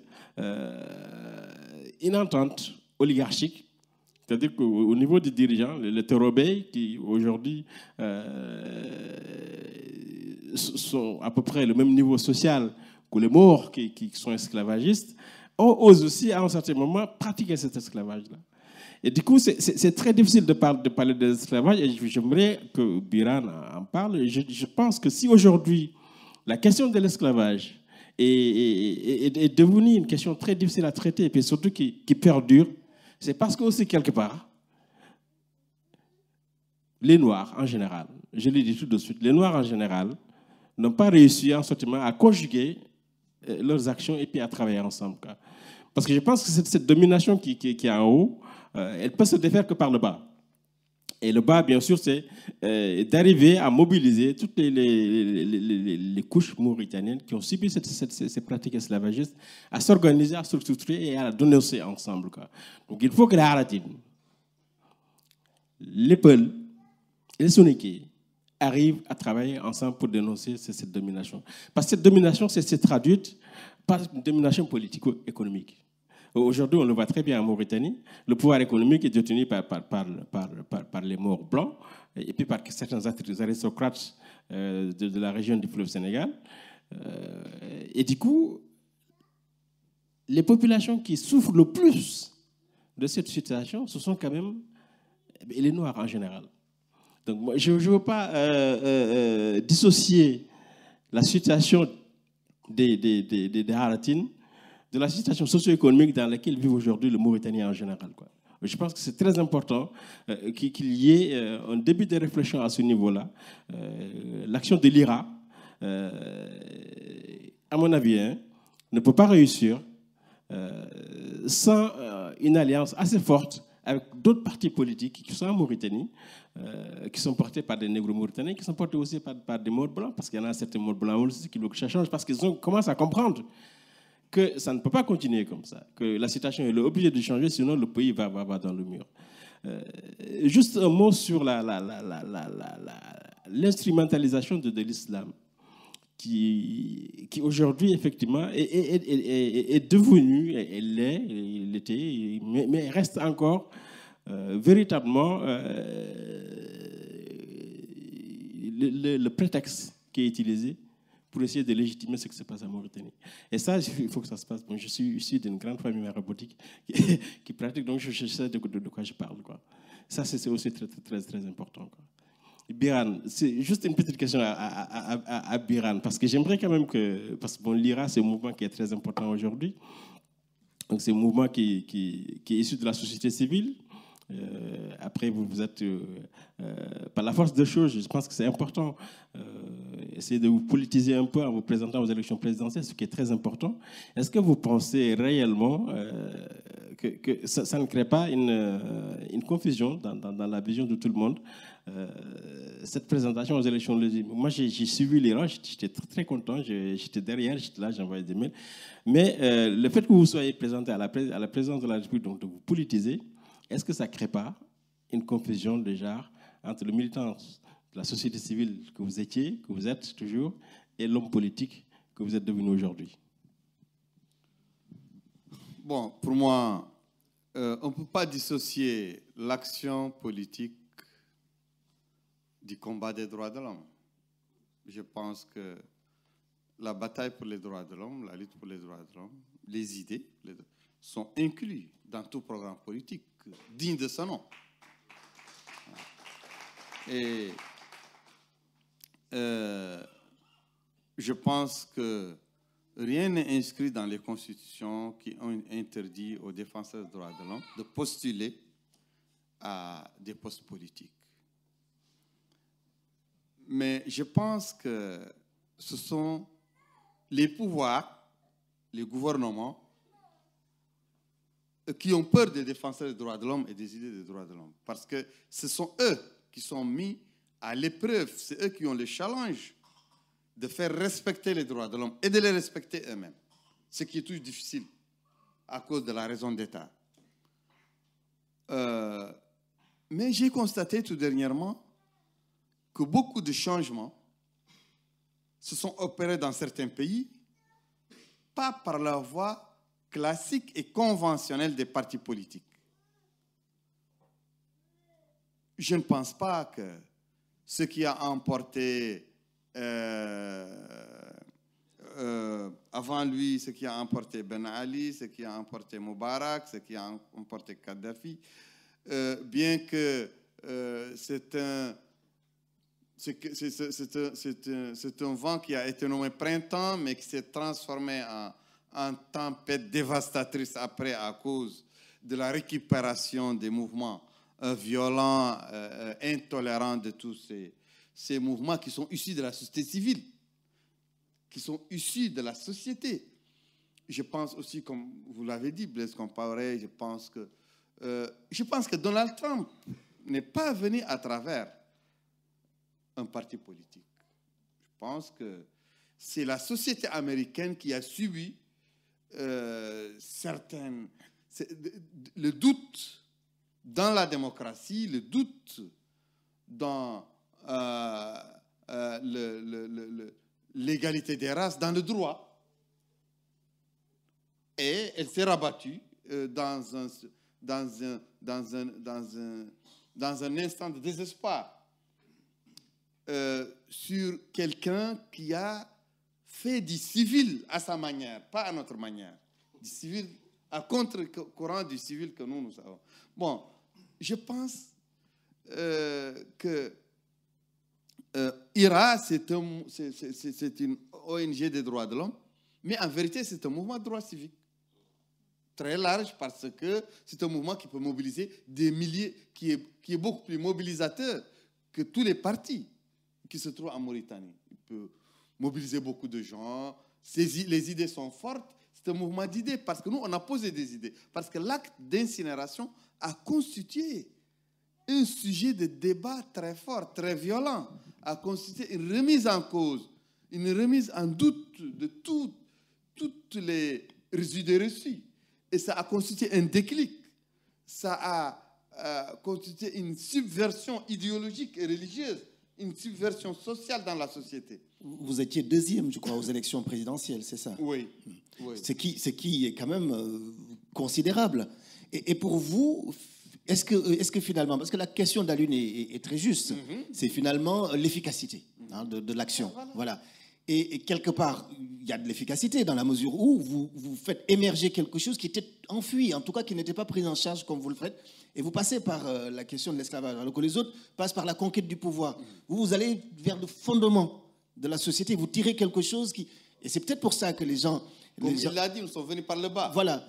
une entente oligarchique. C'est-à-dire qu'au niveau des dirigeants, les Torobé, qui aujourd'hui sont à peu près le même niveau social que les Maures qui sont esclavagistes, osent aussi, à un certain moment, pratiquer cet esclavage-là. Et du coup, c'est très difficile de parler de l'esclavage, et j'aimerais que Biran en parle. Je pense que si aujourd'hui, la question de l'esclavage est devenue une question très difficile à traiter, et puis surtout qui perdure, c'est parce que aussi, quelque part, les Noirs en général, je l'ai dit tout de suite, les Noirs en général n'ont pas réussi en ce moment à conjuguer leurs actions et puis à travailler ensemble. Parce que je pense que cette domination qui est en haut, elle peut se défaire que par le bas. Et le bas, bien sûr, c'est d'arriver à mobiliser toutes les couches mauritaniennes qui ont subi ces pratiques esclavagistes, à s'organiser, à se structurer et à dénoncer ensemble. Donc il faut que les Haratines, les Peuls et les Soninké arrivent à travailler ensemble pour dénoncer cette domination. Parce que cette domination s'est traduite par une domination politico-économique. Aujourd'hui, on le voit très bien en Mauritanie, le pouvoir économique est détenu par les Maures blancs et puis par certains aristocrates de la région du fleuve Sénégal. Et du coup, les populations qui souffrent le plus de cette situation, ce sont quand même les Noirs en général. Donc, moi, je ne veux pas dissocier la situation des Haratines de la situation socio-économique dans laquelle vivent aujourd'hui le Mauritaniens en général. Je pense que c'est très important qu'il y ait un début de réflexion à ce niveau-là. L'action de l'IRA, à mon avis, ne peut pas réussir sans une alliance assez forte avec d'autres partis politiques qui sont en Mauritanie, qui sont portés par des négro-mauritaniens, qui sont portés aussi par des Maures blancs, parce qu'il y en a certains Maures blancs aussi qui veulent que ça change, parce qu'ils commencent à comprendre que ça ne peut pas continuer comme ça, que la situation est obligée de changer, sinon le pays va dans le mur. Juste un mot sur l'instrumentalisation de l'islam, qui aujourd'hui, effectivement, est devenue, elle était, mais reste encore véritablement le prétexte qui est utilisé pour essayer de légitimer ce qui se passe en Mauritanie. Et ça, il faut que ça se passe. Bon, je suis issu d'une grande famille maraboutique qui pratique, donc je sais de quoi je parle. Ça, c'est aussi très, très, très important. Biran, c'est juste une petite question à Biran, parce que j'aimerais quand même que... Parce que bon, l'IRA, c'est un mouvement qui est très important aujourd'hui. Donc, c'est un mouvement qui est issu de la société civile. Après, vous êtes par la force des choses, je pense que c'est important. Essayer de vous politiser un peu en vous présentant aux élections présidentielles, ce qui est très important. Est-ce que vous pensez réellement que ça ne crée pas une confusion dans la vision de tout le monde, cette présentation aux élections législatives? Moi, j'ai suivi l'Iran, j'étais très content, j'étais derrière, j'étais là, j'envoyais des mails. Mais le fait que vous soyez présenté à la présidence de la République, donc de vous politiser, est-ce que ça ne crée pas une confusion déjà entre le militant de la société civile que vous étiez, que vous êtes toujours, et l'homme politique que vous êtes devenu aujourd'hui? Bon, pour moi, on ne peut pas dissocier l'action politique du combat des droits de l'homme. Je pense que la bataille pour les droits de l'homme, la lutte pour les droits de l'homme, les idées sont inclus dans tout programme politique digne de ce nom. Et je pense que rien n'est inscrit dans les constitutions qui ont interdit aux défenseurs des droits de l'homme de postuler à des postes politiques. Mais je pense que ce sont les pouvoirs, les gouvernements, qui ont peur des défenseurs des droits de l'homme et des idées des droits de l'homme. Parce que ce sont eux qui sont mis à l'épreuve, c'est eux qui ont le challenge de faire respecter les droits de l'homme et de les respecter eux-mêmes. Ce qui est toujours difficile à cause de la raison d'État. Mais j'ai constaté tout dernièrement que beaucoup de changements se sont opérés dans certains pays, pas par la voie classique et conventionnelle des partis politiques. Je ne pense pas que ce qui a emporté avant lui, ce qui a emporté Ben Ali, ce qui a emporté Moubarak, ce qui a emporté Kadhafi, bien que c'est un vent qui a été nommé printemps, mais qui s'est transformé en tempête dévastatrice après à cause de la récupération des mouvements violents, intolérants, de tous ces mouvements qui sont issus de la société civile, qui sont issus de la société. Je pense aussi, comme vous l'avez dit, Blaise Compaoré, je pense que Donald Trump n'est pas venu à travers un parti politique. Je pense que c'est la société américaine qui a subi le doute dans la démocratie, le doute dans l'égalité des races, dans le droit. Et elle s'est rabattue dans un instant de désespoir sur quelqu'un qui a fait du civil à sa manière, pas à notre manière, du civil à contre-courant du civil que nous savons. Bon, je pense que IRA, c'est une ONG des droits de l'homme, mais en vérité, c'est un mouvement de droit civique très large parce que c'est un mouvement qui peut mobiliser des milliers, qui est beaucoup plus mobilisateur que tous les partis qui se trouvent en Mauritanie. Il peut mobiliser beaucoup de gens, les idées sont fortes, c'est un mouvement d'idées parce que nous, on a posé des idées, parce que l'acte d'incinération a constitué un sujet de débat très fort, très violent, a constitué une remise en cause, une remise en doute de toutes les idées reçues. Et ça a constitué un déclic. Ça a constitué une subversion idéologique et religieuse, une subversion sociale dans la société. Vous étiez deuxième, je crois, aux élections présidentielles, c'est ça? Oui. Oui. Ce qui est quand même considérable. Et pour vous, est-ce que finalement, parce que la question d'Alune est très juste, c'est finalement l'efficacité de l'action. Voilà. Et quelque part, il y a de l'efficacité dans la mesure où vous faites émerger quelque chose qui était enfui, en tout cas qui n'était pas pris en charge comme vous le faites, et vous passez par la question de l'esclavage, alors que les autres passent par la conquête du pouvoir. Vous allez vers le fondement de la société, vous tirez quelque chose qui... Et c'est peut-être pour ça que les gens... Comme il l'a dit, nous sommes venus par le bas. Voilà.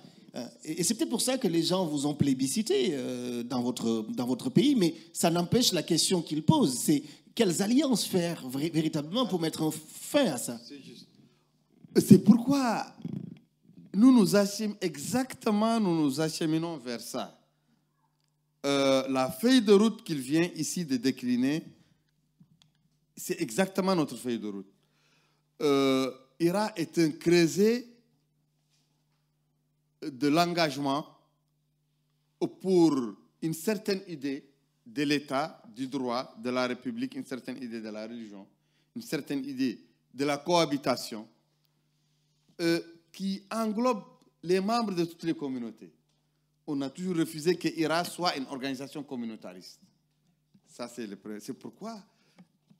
Et c'est peut-être pour ça que les gens vous ont plébiscité dans votre pays, mais ça n'empêche la question qu'ils posent, c'est quelles alliances faire véritablement pour mettre un fin à ça? C'est juste. C'est pourquoi nous nous acheminons vers ça. La feuille de route qu'il vient ici de décliner, c'est exactement notre feuille de route. IRA est un creuset de l'engagement pour une certaine idée de l'État, du droit, de la République, une certaine idée de la religion, une certaine idée de la cohabitation, qui englobe les membres de toutes les communautés. On a toujours refusé que IRA soit une organisation communautariste. Ça, c'est pourquoi.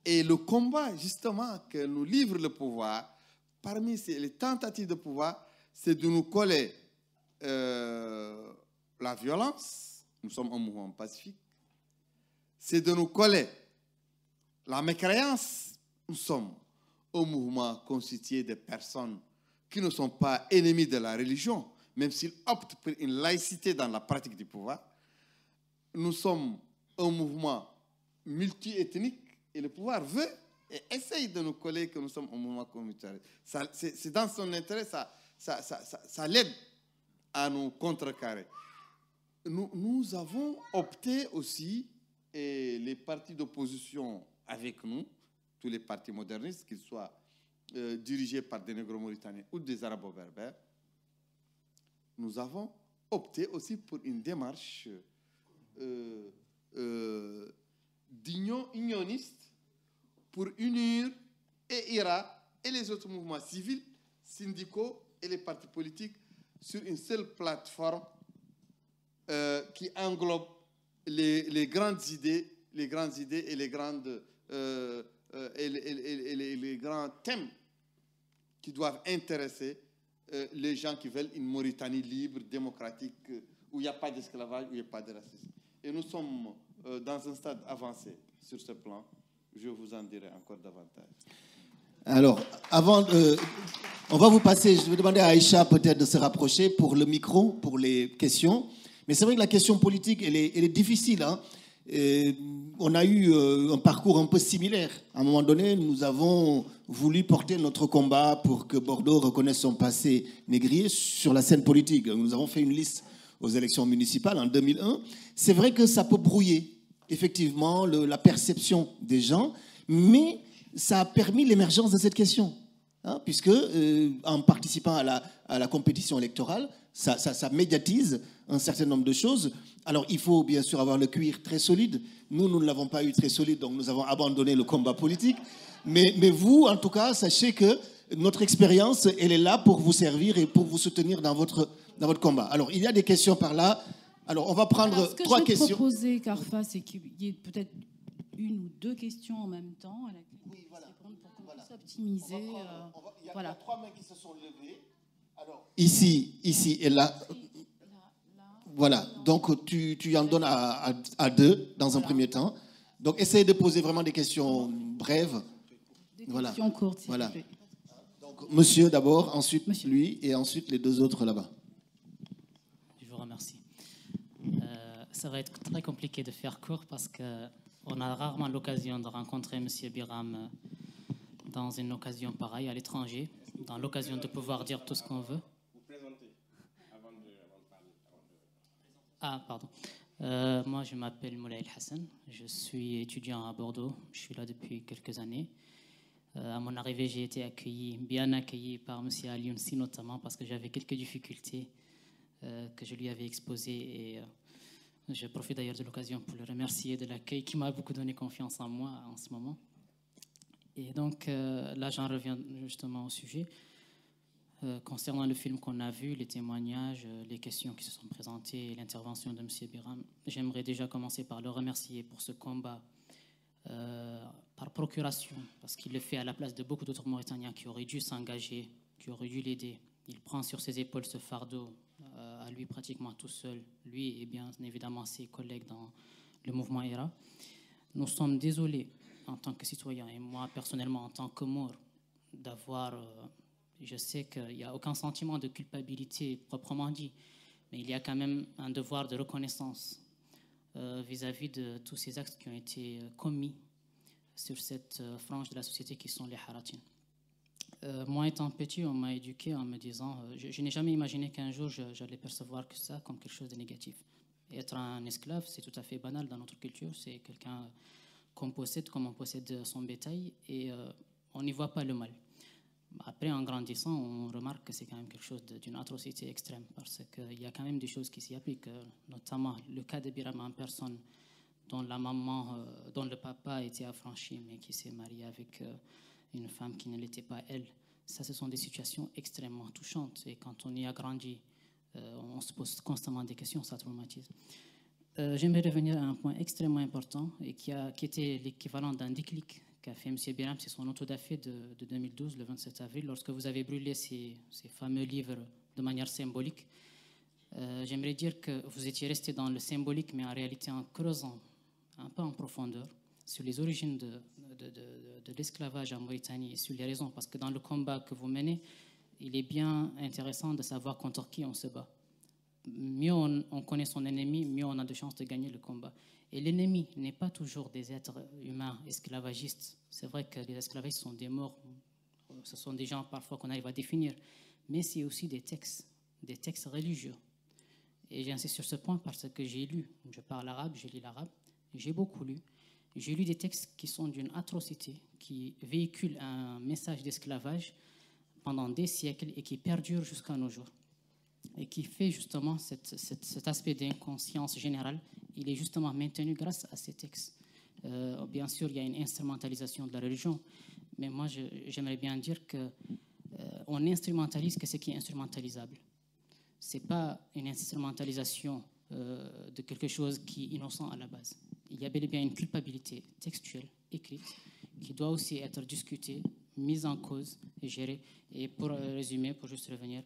Et le combat, justement, que nous livre le pouvoir, parmi les tentatives de pouvoir, c'est de nous coller la violence. Nous sommes un mouvement pacifique. C'est de nous coller la mécréance, nous sommes un mouvement constitué de personnes qui ne sont pas ennemis de la religion, même s'ils optent pour une laïcité dans la pratique du pouvoir. Nous sommes un mouvement multiethnique et le pouvoir veut et essaye de nous coller que nous sommes un mouvement communautaire. C'est dans son intérêt, ça l'aide à nous contrecarrer. Nous avons opté aussi, et les partis d'opposition avec nous, tous les partis modernistes, qu'ils soient dirigés par des négro-mauritaniens ou des arabo-berbères, nous avons opté aussi pour une démarche d'union unioniste pour unir et IRA et les autres mouvements civils, syndicaux et les partis politiques sur une seule plateforme qui englobe les grandes idées et les grands thèmes qui doivent intéresser les gens qui veulent une Mauritanie libre, démocratique, où il n'y a pas d'esclavage, où il n'y a pas de racisme. Et nous sommes dans un stade avancé sur ce plan. Je vous en dirai encore davantage. Alors, on va vous passer, je vais demander à Aïcha peut-être de se rapprocher pour le micro, pour les questions. Mais c'est vrai que la question politique, elle est difficile. Hein. On a eu un parcours un peu similaire. À un moment donné, nous avons voulu porter notre combat pour que Bordeaux reconnaisse son passé négrier sur la scène politique. Nous avons fait une liste aux élections municipales en 2001. C'est vrai que ça peut brouiller, effectivement, la perception des gens, mais ça a permis l'émergence de cette question. Hein, puisque, en participant à la compétition électorale, ça médiatise un certain nombre de choses. Alors, il faut bien sûr avoir le cuir très solide. Nous ne l'avons pas eu très solide, donc nous avons abandonné le combat politique. Mais vous, en tout cas, sachez que notre expérience, elle est là pour vous servir et pour vous soutenir dans votre combat. Alors, il y a des questions par là. Alors, on va prendre 3 questions. Ce que je vais proposer, Carfa, c'est qu'il y ait peut-être 1 ou 2 questions en même temps à laquelle on puisse répondre pour qu'on puisse optimiser. Il y a 3 mains qui se sont levées. Alors, ici et là. Voilà, donc tu en donnes à 2 dans un premier temps. Donc, essaye de poser vraiment des questions brèves. Des questions courtes, s'il vous plaît. Donc, monsieur d'abord, ensuite lui, et ensuite les 2 autres là-bas. Je vous remercie. Ça va être très compliqué de faire court parce qu'on a rarement l'occasion de rencontrer M. Biram dans une occasion pareille à l'étranger, dans l'occasion de pouvoir dire tout ce qu'on veut. Vous présentez avant de parler. Ah, pardon. Moi, je m'appelle Moulay El Hassan. Je suis étudiant à Bordeaux. Je suis là depuis quelques années. À mon arrivée, j'ai été bien accueilli par M. Aliounsi, notamment parce que j'avais quelques difficultés que je lui avais exposées. Et je profite d'ailleurs de l'occasion pour le remercier de l'accueil qui m'a beaucoup donné confiance en moi en ce moment. Et donc, là, j'en reviens justement au sujet. Concernant le film qu'on a vu, les témoignages, les questions qui se sont présentées et l'intervention de M. Biram, j'aimerais déjà commencer par le remercier pour ce combat par procuration, parce qu'il le fait à la place de beaucoup d'autres Mauritaniens qui auraient dû s'engager, qui auraient dû l'aider. Il prend sur ses épaules ce fardeau, à lui pratiquement tout seul, lui et bien évidemment ses collègues dans le mouvement IRA. Nous sommes désolés en tant que citoyens, et moi personnellement en tant que Maure, d'avoir... je sais qu'il n'y a aucun sentiment de culpabilité proprement dit, mais il y a quand même un devoir de reconnaissance vis-à-vis de tous ces actes qui ont été commis sur cette frange de la société qui sont les Haratines. Moi, étant petit, on m'a éduqué en me disant je n'ai jamais imaginé qu'un jour j'allais percevoir que ça comme quelque chose de négatif. Et être un esclave, c'est tout à fait banal dans notre culture. C'est quelqu'un qu'on possède comme on possède son bétail et on n'y voit pas le mal. Après, en grandissant, on remarque que c'est quand même quelque chose d'une atrocité extrême parce qu'il y a quand même des choses qui s'y appliquent, notamment le cas de Biram en personne, dont la maman, dont le papa a été affranchi, mais qui s'est marié avec une femme qui ne l'était pas elle. Ça, ce sont des situations extrêmement touchantes. Et quand on y a grandi, on se pose constamment des questions, ça traumatise. J'aimerais revenir à un point extrêmement important et qui était l'équivalent d'un déclic qu'a fait M. Biram, c'est son autodafé de 2012, le 27 avril, lorsque vous avez brûlé ces fameux livres de manière symbolique. J'aimerais dire que vous étiez resté dans le symbolique, mais en réalité en creusant un peu en profondeur, sur les origines de l'esclavage en Mauritanie et sur les raisons, parce que dans le combat que vous menez, il est bien intéressant de savoir contre qui on se bat. Mieux on connaît son ennemi, mieux on a de chances de gagner le combat. Et l'ennemi n'est pas toujours des êtres humains esclavagistes. C'est vrai que les esclavagistes sont des morts, ce sont des gens parfois qu'on arrive à définir, mais c'est aussi des textes religieux. Et j'insiste sur ce point parce que j'ai lu, je parle arabe, je lis l'arabe, j'ai beaucoup lu. J'ai lu des textes qui sont d'une atrocité, qui véhiculent un message d'esclavage pendant des siècles et qui perdure jusqu'à nos jours. Et qui fait justement cet aspect d'inconscience générale, il est justement maintenu grâce à ces textes. Bien sûr, il y a une instrumentalisation de la religion, mais moi, j'aimerais bien dire qu'on instrumentalise que ce qui est instrumentalisable. Ce n'est pas une instrumentalisation de quelque chose qui est innocent à la base. Il y a bel et bien une culpabilité textuelle, écrite, qui doit aussi être discutée, mise en cause et gérée. Et pour résumer, pour juste revenir,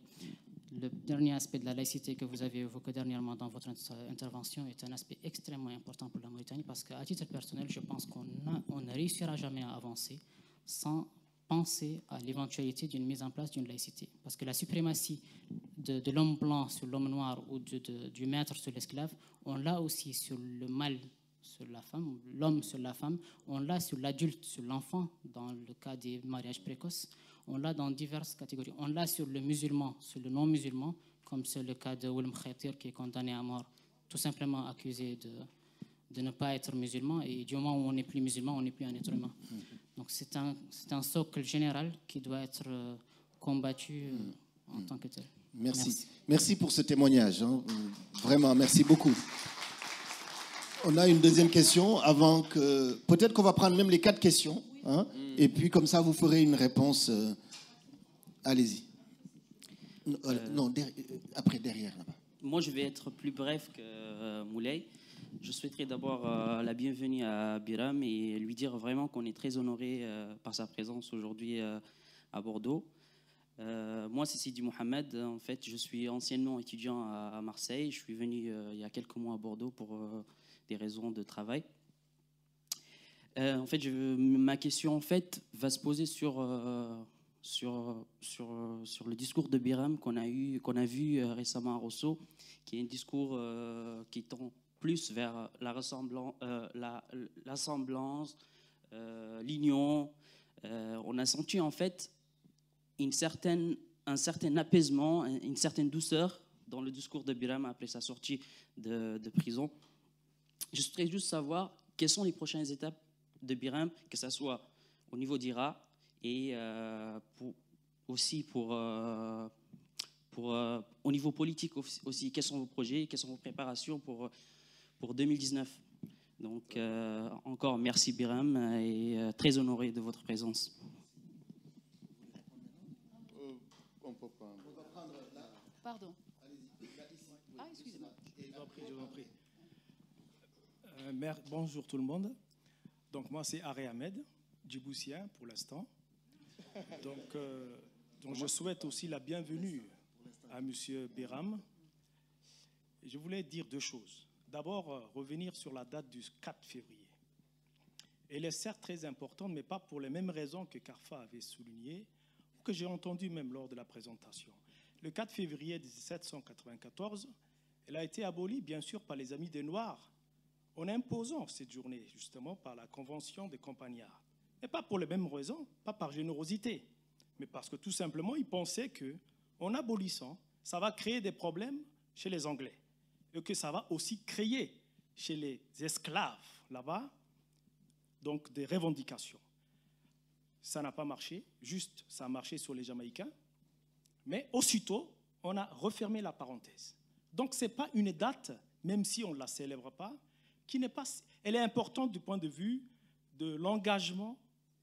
le dernier aspect de la laïcité que vous avez évoqué dernièrement dans votre intervention est un aspect extrêmement important pour la Mauritanie parce qu'à titre personnel, je pense qu'on ne réussira jamais à avancer sans penser à l'éventualité d'une mise en place d'une laïcité. Parce que la suprématie de l'homme blanc sur l'homme noir ou du maître sur l'esclave, on l'a aussi sur le mâle sur la femme, l'homme sur la femme, on l'a sur l'adulte, sur l'enfant, dans le cas des mariages précoces, on l'a dans diverses catégories. On l'a sur le musulman, sur le non-musulman, comme c'est le cas de Willem Khatir qui est condamné à mort, tout simplement accusé de ne pas être musulman. Et du moment où on n'est plus musulman, on n'est plus un être humain. Donc c'est un socle général qui doit être combattu en tant que tel. Merci pour ce témoignage. Hein. Vraiment, merci beaucoup. On a une deuxième question avant que... Peut-être qu'on va prendre même les 4 questions. Hein, et puis comme ça, vous ferez une réponse. Allez-y. Non, après, derrière. Là-bas. Moi, je vais être plus bref que Moulay. Je souhaiterais d'abord la bienvenue à Biram et lui dire vraiment qu'on est très honoré par sa présence aujourd'hui à Bordeaux. Moi, c'est Sidi Mohamed. En fait, je suis anciennement étudiant à Marseille. Je suis venu il y a quelques mois à Bordeaux pour des raisons de travail. En fait, ma question en fait va se poser sur le discours de Biram qu'on a vu récemment à Rosso, qui est un discours qui tend plus vers l'assemblance, l'union. On a senti en fait un certain apaisement, une certaine douceur dans le discours de Biram après sa sortie de prison. Je souhaiterais juste savoir quelles sont les prochaines étapes de Biram, que ce soit au niveau d'IRA et aussi au niveau politique aussi. Quels sont vos projets, quelles sont vos préparations pour 2019? Donc encore merci Biram et très honoré de votre présence. Pardon. Ah, excusez-moi. Je vous en prie. Bonjour tout le monde. Donc moi c'est Aré Ahmed, djiboutien pour l'instant. Donc je souhaite aussi la bienvenue à Monsieur Biram. Je voulais dire 2 choses. D'abord, revenir sur la date du 4 février. Elle est certes très importante, mais pas pour les mêmes raisons que Carfa avait souligné, ou que j'ai entendu même lors de la présentation. Le 4 février 1794, elle a été abolie, bien sûr, par les Amis des Noirs, en imposant cette journée, justement, par la Convention des Campagnards. Et pas pour les mêmes raisons, pas par générosité, mais parce que tout simplement, ils pensaient qu'en abolissant, ça va créer des problèmes chez les Anglais, et que ça va aussi créer chez les esclaves, là-bas, donc des revendications. Ça n'a pas marché, juste ça a marché sur les Jamaïcains, mais aussitôt, on a refermé la parenthèse. Donc ce n'est pas une date, même si on ne la célèbre pas, elle est importante du point de vue de l'engagement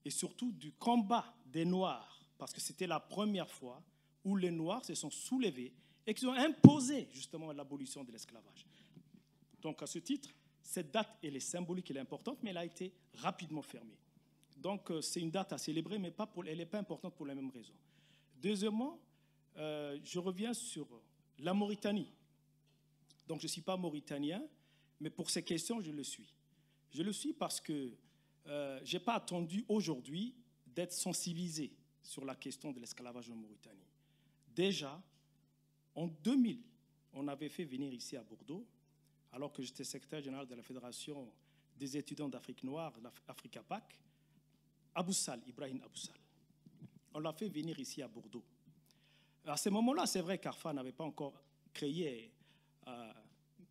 et surtout du combat des Noirs, parce que c'était la première fois où les Noirs se sont soulevés et qu'ils ont imposé justement l'abolition de l'esclavage. Donc à ce titre, cette date, elle est symbolique, elle est importante, mais elle a été rapidement fermée. Donc c'est une date à célébrer, mais elle n'est pas importante pour les mêmes raisons. Deuxièmement, je reviens sur la Mauritanie. Donc je ne suis pas mauritanien, mais pour ces questions, je le suis. Je le suis parce que je n'ai pas attendu aujourd'hui d'être sensibilisé sur la question de l'esclavage en Mauritanie. Déjà, en 2000, on avait fait venir ici à Bordeaux, alors que j'étais secrétaire général de la Fédération des étudiants d'Afrique noire, l'Africa PAC, Ibrahim Aboussal. On l'a fait venir ici à Bordeaux. À ce moment-là, c'est vrai qu'ARFA n'avait pas encore créé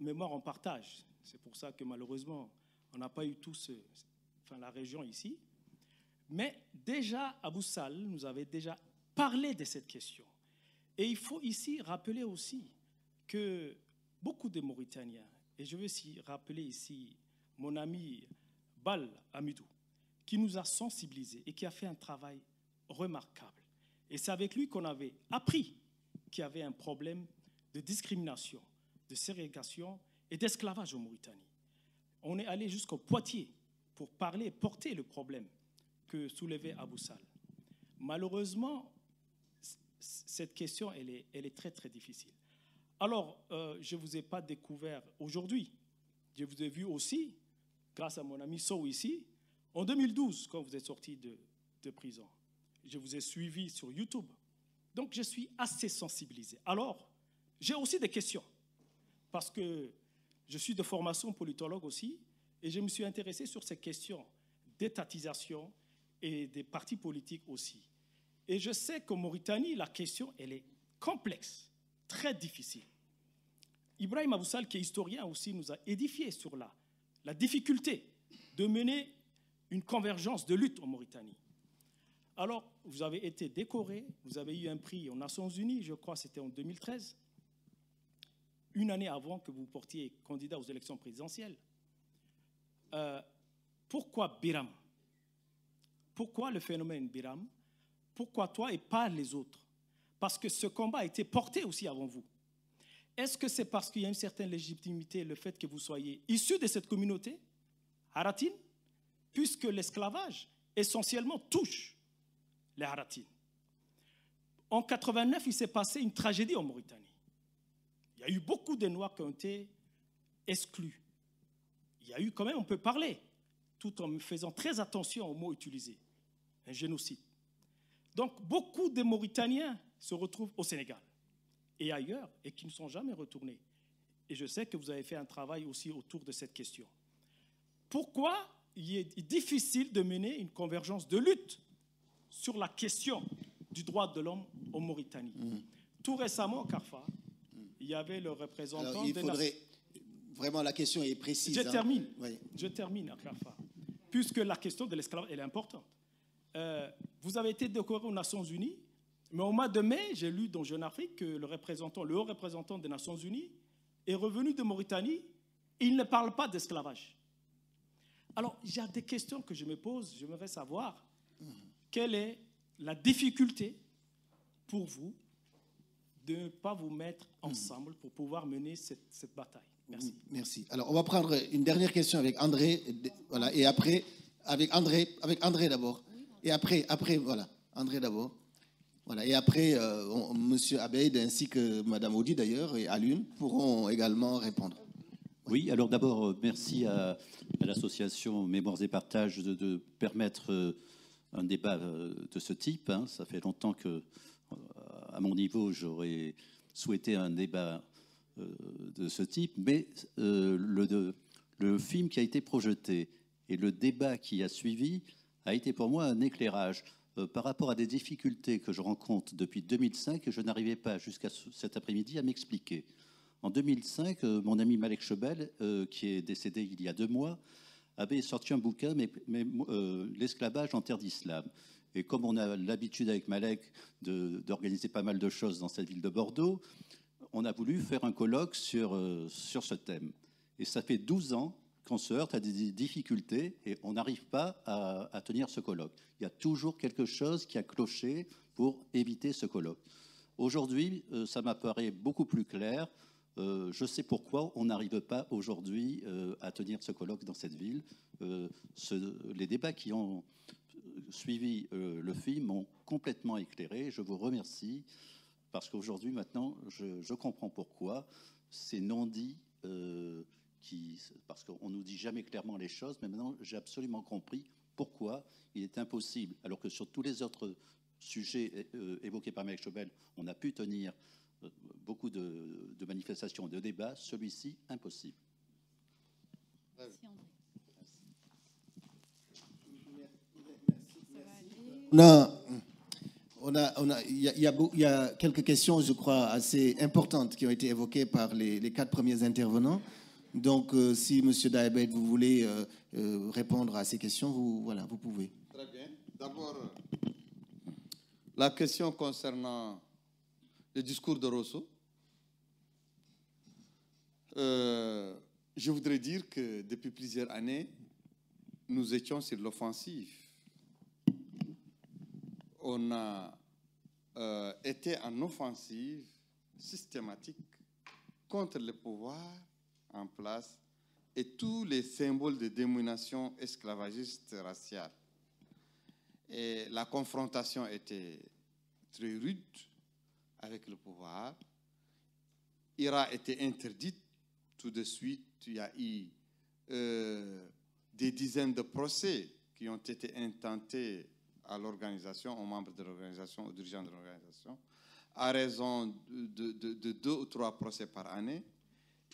Mémoire en partage. C'est pour ça que malheureusement, on n'a pas eu la région ici. Mais déjà, Aboussal nous avait déjà parlé de cette question. Et il faut ici rappeler aussi que beaucoup de Mauritaniens, et je veux rappeler ici mon ami Bal Amidou, qui nous a sensibilisés et qui a fait un travail remarquable. Et c'est avec lui qu'on avait appris qu'il y avait un problème de discrimination, de ségrégation et d'esclavage en Mauritanie. On est allé jusqu'au Poitiers pour parler et porter le problème que soulevait Aboussal. Malheureusement, cette question, elle est très, très difficile. Alors, je ne vous ai pas découvert aujourd'hui. Je vous ai vu aussi, grâce à mon ami Sow ici, en 2012, quand vous êtes sorti de prison. Je vous ai suivi sur YouTube. Donc, je suis assez sensibilisé. Alors, j'ai aussi des questions, parce que je suis de formation politologue aussi, et je me suis intéressé sur ces questions d'étatisation et des partis politiques aussi. Et je sais qu'en Mauritanie, la question, elle est complexe, très difficile. Ibrahim Aboussal, qui est historien aussi, nous a édifié sur la difficulté de mener une convergence de lutte en Mauritanie. Alors, vous avez été décoré, vous avez eu un prix aux Nations Unies, je crois que c'était en 2013, une année avant que vous portiez candidat aux élections présidentielles. Pourquoi Biram? Pourquoi le phénomène Biram? Pourquoi toi et pas les autres? Parce que ce combat a été porté aussi avant vous. Est-ce que c'est parce qu'il y a une certaine légitimité, le fait que vous soyez issu de cette communauté, Haratine, puisque l'esclavage essentiellement touche les Haratines? En 89, il s'est passé une tragédie en Mauritanie. Il y a eu beaucoup de Noirs qui ont été exclus. Il y a eu quand même, on peut parler, tout en faisant très attention aux mots utilisés. Un génocide. Donc, beaucoup de Mauritaniens se retrouvent au Sénégal et ailleurs et qui ne sont jamais retournés. Et je sais que vous avez fait un travail aussi autour de cette question. Pourquoi il est difficile de mener une convergence de lutte sur la question du droit de l'homme en Mauritanie? Tout récemment, au CARFA, il y avait le représentant... Alors, il faudrait... Vraiment, la question est précise. Je termine à CARFA, puisque la question de l'esclavage, elle est importante. Vous avez été décoré aux Nations Unies, mais au mois de mai, j'ai lu dans Jeune Afrique que le haut représentant des Nations Unies est revenu de Mauritanie, et il ne parle pas d'esclavage. Alors, il y a des questions que je me pose, j'aimerais savoir quelle est la difficulté pour vous de ne pas vous mettre ensemble pour pouvoir mener cette bataille. Merci. Merci. Alors, on va prendre une dernière question avec André, voilà, et après, avec André d'abord. Et après, voilà, André d'abord. Voilà, et après, M. Abeid ainsi que Mme Audi d'ailleurs, et Alune pourront également répondre. Oui, alors d'abord, merci à l'association Mémoires et Partages de permettre un débat de ce type. Hein. Ça fait longtemps que, à mon niveau, j'aurais souhaité un débat de ce type, mais le film qui a été projeté et le débat qui a suivi a été pour moi un éclairage par rapport à des difficultés que je rencontre depuis 2005 et je n'arrivais pas jusqu'à cet après-midi à m'expliquer. En 2005, mon ami Malek Chebel, qui est décédé il y a 2 mois, avait sorti un bouquin, l'esclavage en terre d'islam. Et comme on a l'habitude avec Malek d'organiser pas mal de choses dans cette ville de Bordeaux, on a voulu faire un colloque sur ce thème. Et ça fait 12 ans qu'on se heurte à des difficultés et on n'arrive pas à tenir ce colloque. Il y a toujours quelque chose qui a cloché pour éviter ce colloque. Aujourd'hui, ça m'apparaît beaucoup plus clair. Je sais pourquoi on n'arrive pas aujourd'hui à tenir ce colloque dans cette ville. Les débats qui ont suivi le film m'ont complètement éclairé. Je vous remercie parce qu'aujourd'hui, maintenant, je comprends pourquoi ces non-dits, parce qu'on ne nous dit jamais clairement les choses, mais maintenant, j'ai absolument compris Pourquoi il est impossible, alors que sur tous les autres sujets évoqués par Mike Chobel, on a pu tenir beaucoup de manifestations, de débats, celui-ci, impossible. Merci André. Il y a quelques questions, je crois, assez importantes qui ont été évoquées par les 4 premiers intervenants. Donc, si M. Daebed, vous voulez répondre à ces questions, vous pouvez. Très bien. D'abord, la question concernant le discours de Rousseau. Je voudrais dire que depuis plusieurs années, nous étions sur l'offensive. On a été en offensive systématique contre le pouvoir en place et tous les symboles de domination esclavagiste raciale. Et la confrontation était très rude avec le pouvoir. Ira était interdite tout de suite. Il y a eu des dizaines de procès qui ont été intentés à l'organisation, aux membres de l'organisation, aux dirigeants de l'organisation, à raison de 2 ou 3 procès par année.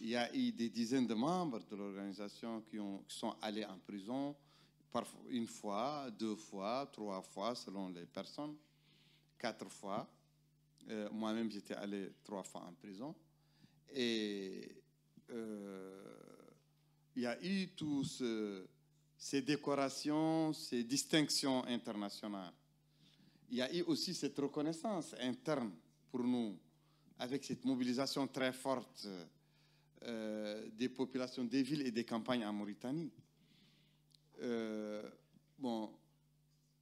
Il y a eu des dizaines de membres de l'organisation qui sont allés en prison, parfois 1 fois, 2 fois, 3 fois, selon les personnes, 4 fois. Moi-même, j'étais allé 3 fois en prison. Et il y a eu tous ces décorations, ces distinctions internationales. Il y a eu aussi cette reconnaissance interne pour nous, avec cette mobilisation très forte des populations des villes et des campagnes en Mauritanie.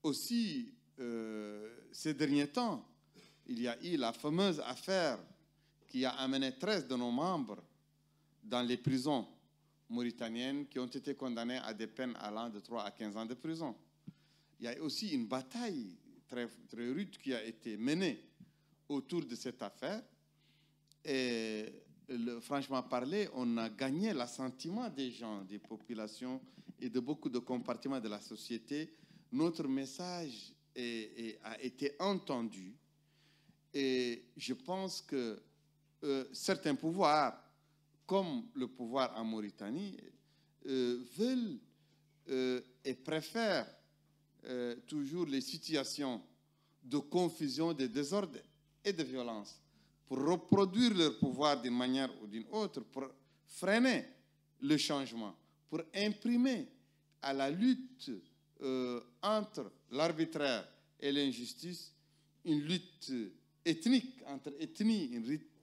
Aussi, ces derniers temps, il y a eu la fameuse affaire qui a amené 13 de nos membres dans les prisons mauritaniennes qui ont été condamnés à des peines allant de 3 à 15 ans de prison. Il y a aussi une bataille très, très rude qui a été menée autour de cette affaire. Et franchement parler, on a gagné l'assentiment des gens, des populations et de beaucoup de compartiments de la société. Notre message a été entendu. Et je pense que certains pouvoirs, comme le pouvoir en Mauritanie, veulent et préfèrent toujours les situations de confusion, de désordre et de violence pour reproduire leur pouvoir d'une manière ou d'une autre, pour freiner le changement, pour imprimer à la lutte entre l'arbitraire et l'injustice une lutte ethnique, entre ethnies,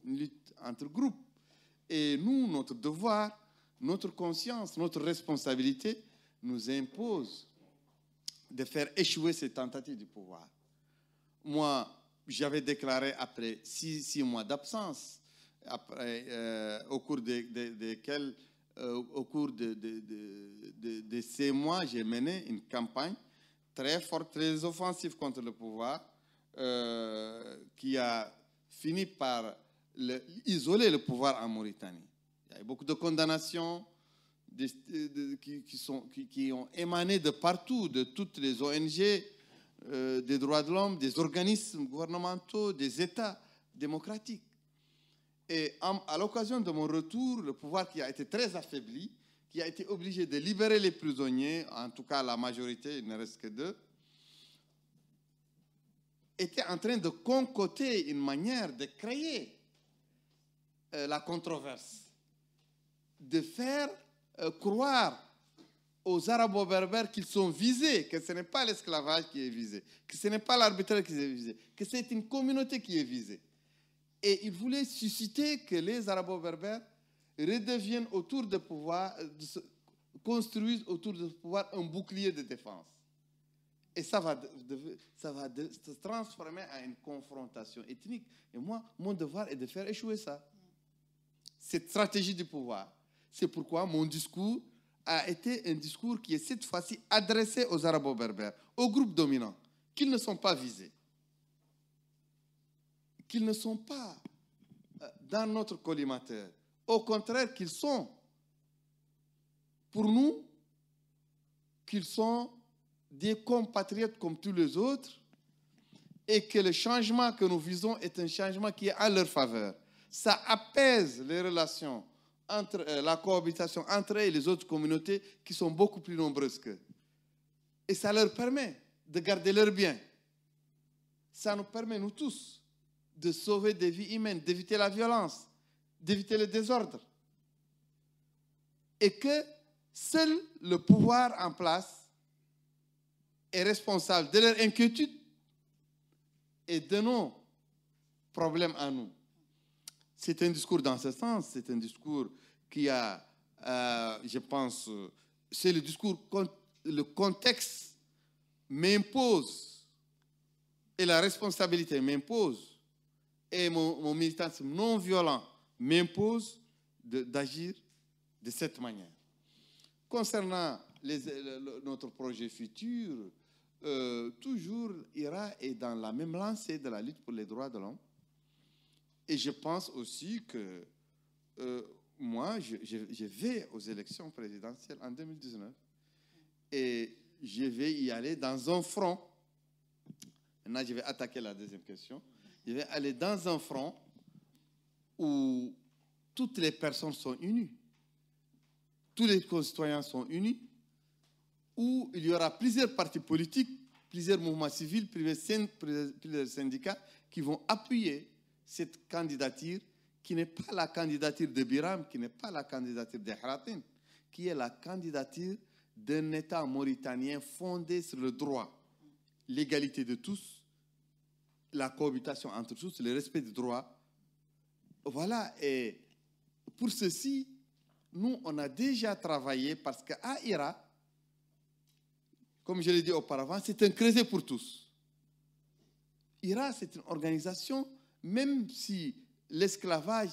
une lutte entre groupes. Et nous, notre devoir, notre conscience, notre responsabilité nous impose de faire échouer ces tentatives du pouvoir. Moi, j'avais déclaré après 6 mois d'absence, au cours desquels, au cours de ces mois, j'ai mené une campagne très forte, très offensive contre le pouvoir, qui a fini par isoler le pouvoir en Mauritanie. Il y a eu beaucoup de condamnations qui ont émané de partout, de toutes les ONG, des droits de l'homme, des organismes gouvernementaux, des États démocratiques. Et à l'occasion de mon retour, le pouvoir qui a été très affaibli, qui a été obligé de libérer les prisonniers, en tout cas la majorité, il ne reste que 2, était en train de concocter une manière de créer la controverse, de faire croire aux Arabo-Berbères qu'ils sont visés, que ce n'est pas l'esclavage qui est visé, que ce n'est pas l'arbitraire qui est visé, que c'est une communauté qui est visée. Et il voulait susciter que les Arabo-Berbères redeviennent autour du pouvoir, construisent autour du pouvoir un bouclier de défense. Et ça va se transformer en une confrontation ethnique. Et moi, mon devoir est de faire échouer ça. Cette stratégie du pouvoir. C'est pourquoi mon discours a été un discours qui est cette fois-ci adressé aux Arabo-Berbères, aux groupes dominants, qu'ils ne sont pas visés, qu'ils ne sont pas dans notre collimateur. Au contraire, qu'ils sont, pour nous, qu'ils sont des compatriotes comme tous les autres et que le changement que nous visons est un changement qui est à leur faveur. Ça apaise les relations entre la cohabitation entre eux et les autres communautés qui sont beaucoup plus nombreuses qu'eux. Et ça leur permet de garder leurs biens. Ça nous permet, nous tous, de sauver des vies humaines, d'éviter la violence, d'éviter le désordre. Et que seul le pouvoir en place est responsable de leur inquiétude et de nos problèmes à nous. C'est un discours dans ce sens, c'est un discours qui a, je pense, c'est le discours, le contexte m'impose et la responsabilité m'impose et mon militantisme non violent m'impose d'agir de cette manière. Concernant notre projet futur, toujours IRA est dans la même lancée de la lutte pour les droits de l'homme. Et je pense aussi que moi, je vais aux élections présidentielles en 2019 et je vais y aller dans un front. Maintenant, je vais attaquer la deuxième question. Je vais aller dans un front où toutes les personnes sont unies, tous les concitoyens sont unis, où il y aura plusieurs partis politiques, plusieurs mouvements civils, plusieurs syndicats qui vont appuyer cette candidature qui n'est pas la candidature de Biram, qui n'est pas la candidature de Hratin, qui est la candidature d'un État mauritanien fondé sur le droit, l'égalité de tous, la cohabitation entre tous, le respect des droits. Voilà, et pour ceci, nous, on a déjà travaillé parce qu'à IRA, comme je l'ai dit auparavant, c'est un creuset pour tous. IRA, c'est une organisation, même si l'esclavage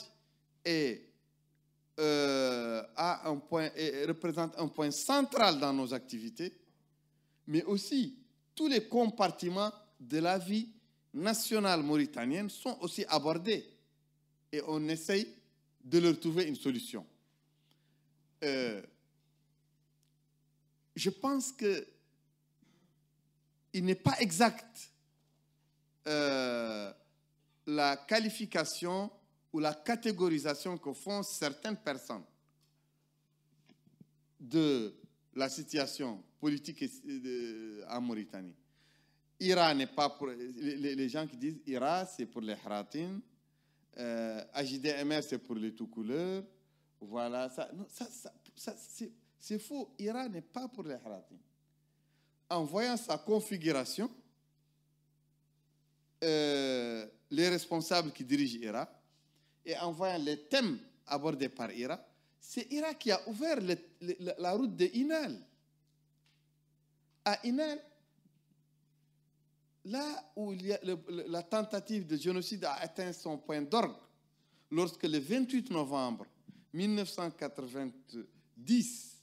représente un point central dans nos activités, mais aussi tous les compartiments de la vie nationale mauritanienne sont aussi abordés et on essaye de leur trouver une solution. Je pense que il n'est pas exact la qualification ou la catégorisation que font certaines personnes de la situation politique en Mauritanie. IRA n'est pas pour... Les gens qui disent IRA, c'est pour les Hratin, AJDMR, c'est pour les tout couleurs. Voilà, c'est faux. IRA n'est pas pour les Hratin. En voyant sa configuration, les responsables qui dirigent IRA, et en voyant les thèmes abordés par IRA, c'est IRA qui a ouvert la route de Inal. À Inal, là où il y a la tentative de génocide a atteint son point d'orgue, lorsque le 28 novembre 1990,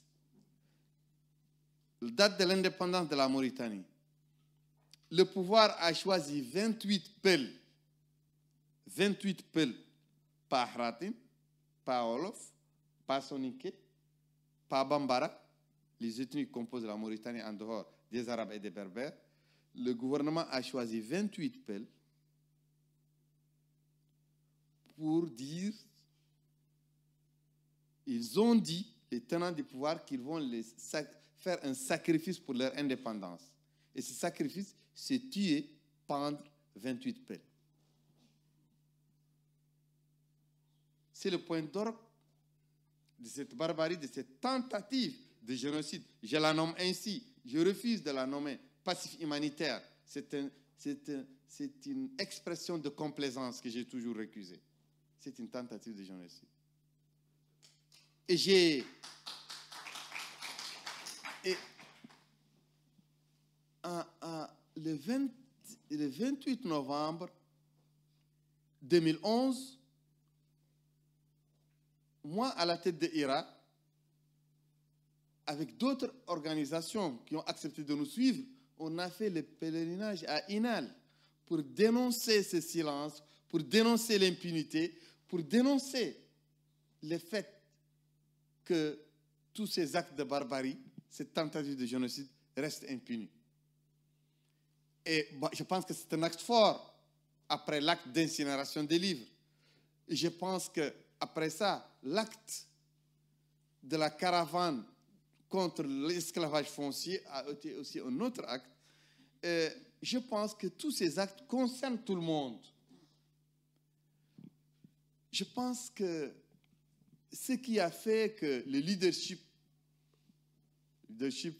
date de l'indépendance de la Mauritanie, le pouvoir a choisi 28 peuls, pas Hratin, pas Wolof, pas Soninké, pas Bambara, les ethnies qui composent la Mauritanie en dehors des Arabes et des Berbères. Le gouvernement a choisi 28 peuls pour dire, ils ont dit, les tenants du pouvoir, qu'ils vont faire un sacrifice pour leur indépendance. Et ce sacrifice, c'est tuer, pendre 28 peuls. C'est le point d'orgue de cette barbarie, de cette tentative de génocide. Je la nomme ainsi. Je refuse de la nommer passif humanitaire. C'est une expression de complaisance que j'ai toujours récusée. C'est une tentative de génocide. Et le 28 novembre 2011, moi, à la tête de IRA, avec d'autres organisations qui ont accepté de nous suivre, on a fait le pèlerinage à Inal pour dénoncer ce silence, pour dénoncer l'impunité, pour dénoncer le fait que tous ces actes de barbarie, cette tentative de génocide, restent impunis. Et je pense que c'est un acte fort après l'acte d'incinération des livres. Et je pense qu'après ça, l'acte de la caravane contre l'esclavage foncier a été aussi un autre acte. Et je pense que tous ces actes concernent tout le monde. Je pense que ce qui a fait que le leadership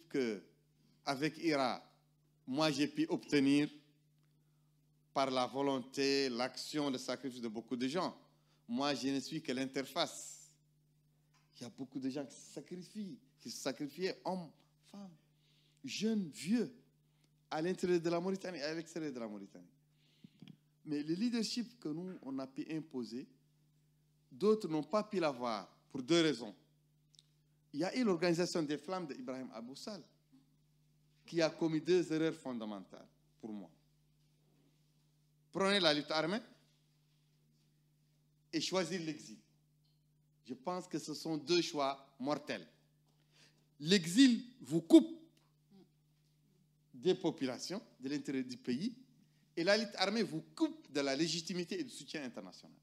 qu'avec IRA, moi j'ai pu obtenir par la volonté, l'action, le sacrifice de beaucoup de gens. Moi, je ne suis que l'interface. Il y a beaucoup de gens qui se sacrifient, hommes, femmes, jeunes, vieux, à l'intérieur de la Mauritanie et à l'extérieur de la Mauritanie. Mais le leadership que nous, on a pu imposer, d'autres n'ont pas pu l'avoir pour deux raisons. Il y a eu l'organisation des Flammes d'Ibrahim Abou Sal qui a commis deux erreurs fondamentales pour moi. Prenez la lutte armée et choisir l'exil. Je pense que ce sont deux choix mortels. L'exil vous coupe des populations de l'intérieur du pays et la lutte armée vous coupe de la légitimité et du soutien international.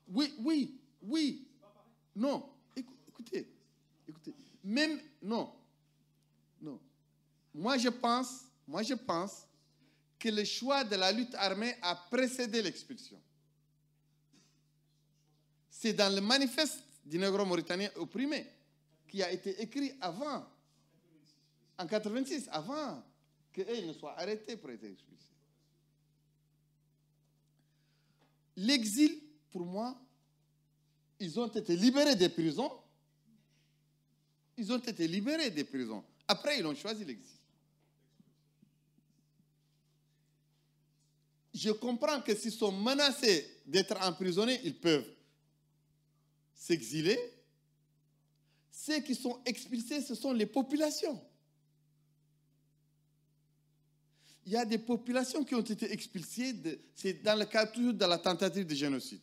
Oui. Non, écoutez. Même, non. Moi, je pense que le choix de la lutte armée a précédé l'expulsion. C'est dans le manifeste du Négro-Mauritanien opprimé qui a été écrit avant, en 1986, avant qu'ils ne soient arrêtés pour être expulsés. L'exil, pour moi, ils ont été libérés des prisons. Après, ils ont choisi l'exil. Je comprends que s'ils sont menacés d'être emprisonnés, ils peuvent s'exiler. Ceux qui sont expulsés, ce sont les populations. Il y a des populations qui ont été expulsées, c'est dans le cadre toujours de la tentative de génocide.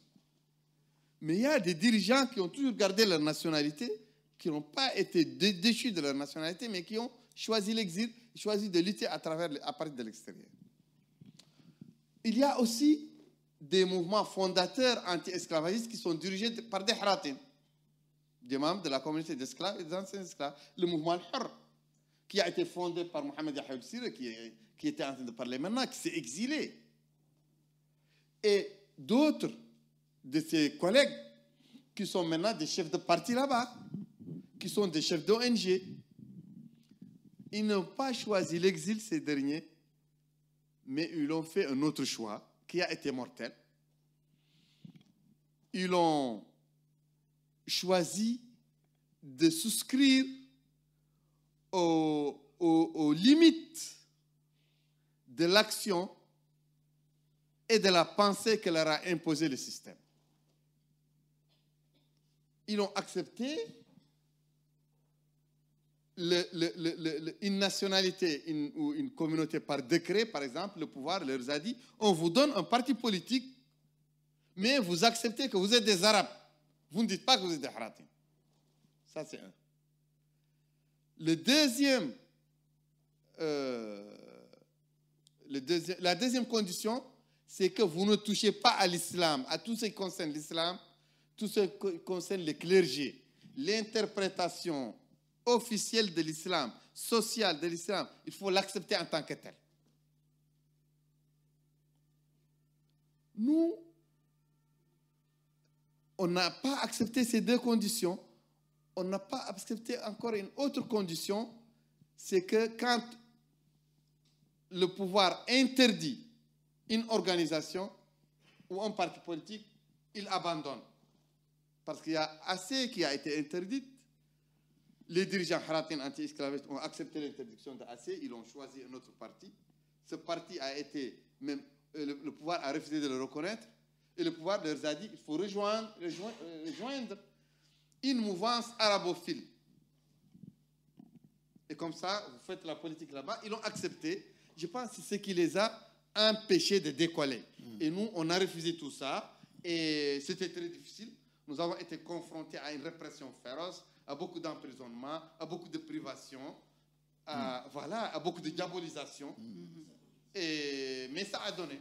Mais il y a des dirigeants qui ont toujours gardé leur nationalité, qui n'ont pas été déchus de leur nationalité, mais qui ont choisi l'exil, choisi de lutter à partir de l'extérieur. Il y a aussi des mouvements fondateurs anti-esclavagistes qui sont dirigés par des haratin, des membres de la communauté d'esclaves et des anciens esclaves. Le mouvement Al-Hur, qui a été fondé par Mohamed Yahya Sire, qui était en train de parler maintenant, qui s'est exilé. Et d'autres de ses collègues qui sont maintenant des chefs de parti là-bas, qui sont des chefs d'ONG. Ils n'ont pas choisi l'exil, ces derniers, mais ils ont fait un autre choix qui a été mortel. Ils ont choisi de souscrire aux limites de l'action et de la pensée que leur a imposé le système. Ils ont accepté une nationalité ou une communauté par décret, par exemple. Le pouvoir leur a dit, on vous donne un parti politique, mais vous acceptez que vous êtes des Arabes. Vous ne dites pas que vous êtes des Haratin. Ça, c'est un. La deuxième condition, c'est que vous ne touchez pas à l'islam, à tout ce qui concerne l'islam, tout ce qui concerne le clergé, l'interprétation officielle de l'islam, sociale de l'islam, il faut l'accepter en tant que tel. Nous, on n'a pas accepté ces deux conditions. On n'a pas accepté encore une autre condition, c'est que quand le pouvoir interdit une organisation ou un parti politique, il abandonne. Parce qu'il y a assez qui a été interdite. Les dirigeants haratin anti-esclavistes ont accepté l'interdiction de AC, ils ont choisi un autre parti. Ce parti a été, même le pouvoir a refusé de le reconnaître, et le pouvoir leur a dit il faut rejoindre une mouvance arabophile. Et comme ça, vous faites la politique là-bas, ils l'ont accepté. Je pense que c'est ce qui les a empêchés de décoller. Et nous, on a refusé tout ça, et c'était très difficile. Nous avons été confrontés à une répression féroce, à beaucoup d'emprisonnements, à beaucoup de privations. à beaucoup de diabolisation. Mais ça a donné.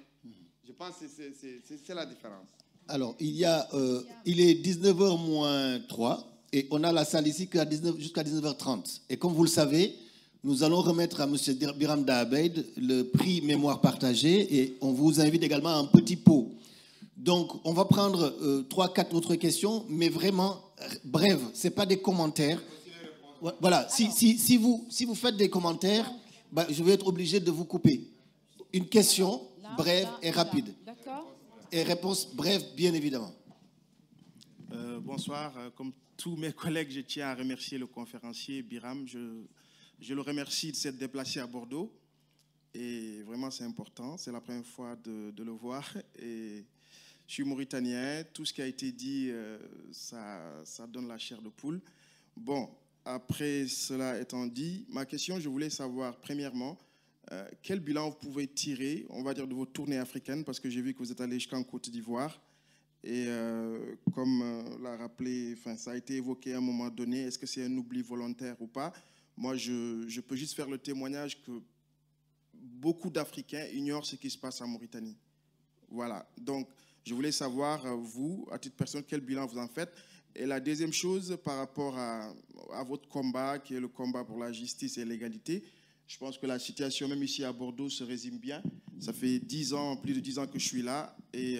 Je pense que c'est la différence. Alors, il est 19h moins 3 et on a la salle ici jusqu'à 19h30. Et comme vous le savez, nous allons remettre à M. Biram Da Abeid le prix Mémoire partagée et on vous invite également à un petit pot. Donc, on va prendre 3-4 autres questions, mais vraiment brèves. Ce n'est pas des commentaires. Voilà, si vous faites des commentaires, je vais être obligé de vous couper. Une question brève et rapide. D'accord. Et réponse brève, bien évidemment. Bonsoir. Comme tous mes collègues, je tiens à remercier le conférencier Biram. Je le remercie de s'être déplacé à Bordeaux. Et vraiment, c'est important. C'est la première fois de le voir. Et je suis mauritanien. Tout ce qui a été dit, ça donne la chair de poule. Bon, après cela étant dit, ma question, je voulais savoir, premièrement, quel bilan vous pouvez tirer, on va dire, de vos tournées africaines, parce que j'ai vu que vous êtes allé jusqu'en Côte d'Ivoire. Et comme l'a rappelé, ça a été évoqué à un moment donné, est-ce que c'est un oubli volontaire ou pas? Moi, je peux juste faire le témoignage que beaucoup d'Africains ignorent ce qui se passe en Mauritanie. Voilà. Donc, je voulais savoir, vous, à titre personnel, quel bilan vous en faites. Et la deuxième chose, par rapport à votre combat, qui est le combat pour la justice et l'égalité, je pense que la situation, même ici à Bordeaux, se résume bien. Ça fait 10 ans, plus de 10 ans que je suis là. Et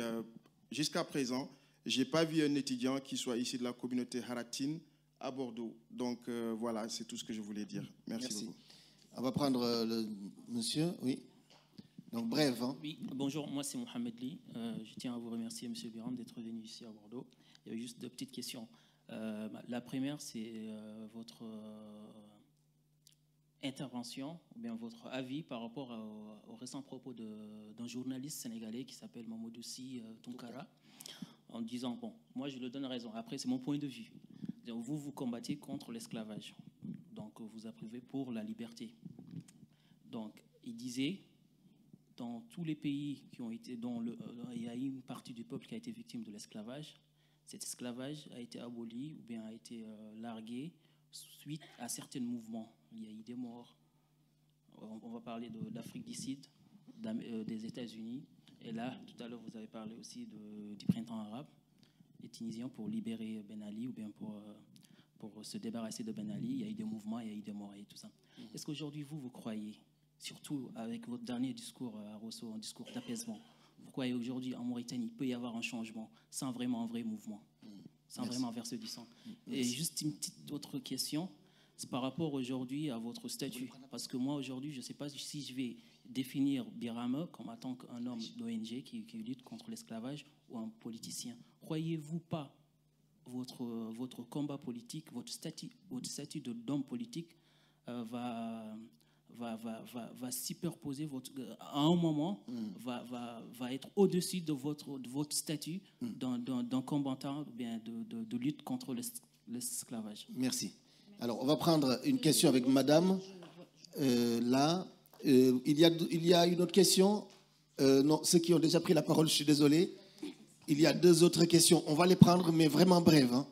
jusqu'à présent, je n'ai pas vu un étudiant qui soit ici de la communauté Haratine à Bordeaux. Donc voilà, c'est tout ce que je voulais dire. Merci beaucoup. On va prendre le monsieur, oui. Donc bref. Hein. Oui, bonjour, moi c'est Mohamed Li. Je tiens à vous remercier, M. Biram, d'être venu ici à Bordeaux. Il y a juste 2 petites questions. La première, c'est votre intervention, ou bien votre avis par rapport aux récents propos d'un journaliste sénégalais qui s'appelle Mamadou Sy Tounkara, en disant, bon, moi je lui donne raison, après c'est mon point de vue. Vous combattez contre l'esclavage, donc vous approuvez pour la liberté. Donc il disait, dans tous les pays qui ont été, dont il y a une partie du peuple qui a été victime de l'esclavage, cet esclavage a été aboli ou bien a été largué suite à certains mouvements. Il y a eu des morts. On va parler d'Afrique du Sud, des États-Unis. Et là, tout à l'heure, vous avez parlé aussi du printemps arabe, les Tunisiens pour libérer Ben Ali ou bien pour se débarrasser de Ben Ali. Il y a eu des mouvements, il y a eu des morts et tout ça. Est-ce qu'aujourd'hui, vous croyez, surtout avec votre dernier discours à Rosso, un discours d'apaisement, vous croyez aujourd'hui en Mauritanie, il peut y avoir un changement sans vraiment un vrai mouvement, sans vraiment verser du sang? Et juste une petite autre question, c'est par rapport aujourd'hui à votre statut. Parce que moi, aujourd'hui, je ne sais pas si je vais définir Biram comme en tant qu'un homme d'ONG qui lutte contre l'esclavage ou un politicien. Croyez-vous pas votre combat politique, votre statut d'homme politique va superposer à un moment, va être au-dessus de votre statut d'un combattant, bien de lutte contre l'esclavage? Merci. Alors, on va prendre une question avec madame. Là, il y a une autre question. Non, ceux qui ont déjà pris la parole, je suis désolé. Il y a 2 autres questions. On va les prendre, mais vraiment brèves. Hein.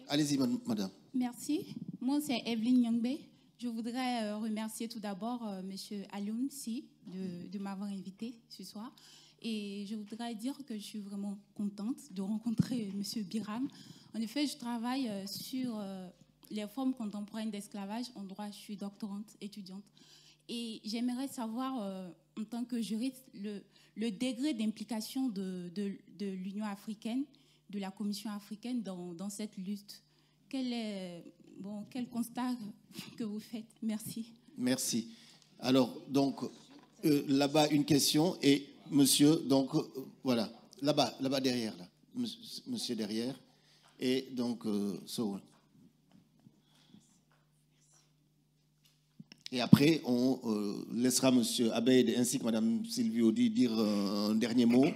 Allez-y, madame. Merci. Moi, c'est Evelyne Nyongbe. Je voudrais remercier tout d'abord M. Alioune Sy de m'avoir invité ce soir. Et je voudrais dire que je suis vraiment contente de rencontrer M. Biram. En effet, je travaille sur les formes contemporaines d'esclavage en droit. Je suis doctorante, étudiante. Et j'aimerais savoir, en tant que juriste, le degré d'implication de l'Union africaine, de la Commission africaine dans cette lutte. Quel constat que vous faites? Merci. Merci. Alors, donc, là-bas, une question. Et monsieur, donc, voilà, là-bas derrière, là. Monsieur derrière. Et donc, Et après, on laissera monsieur Abeid ainsi que madame Sylvie Audy dire un dernier mot,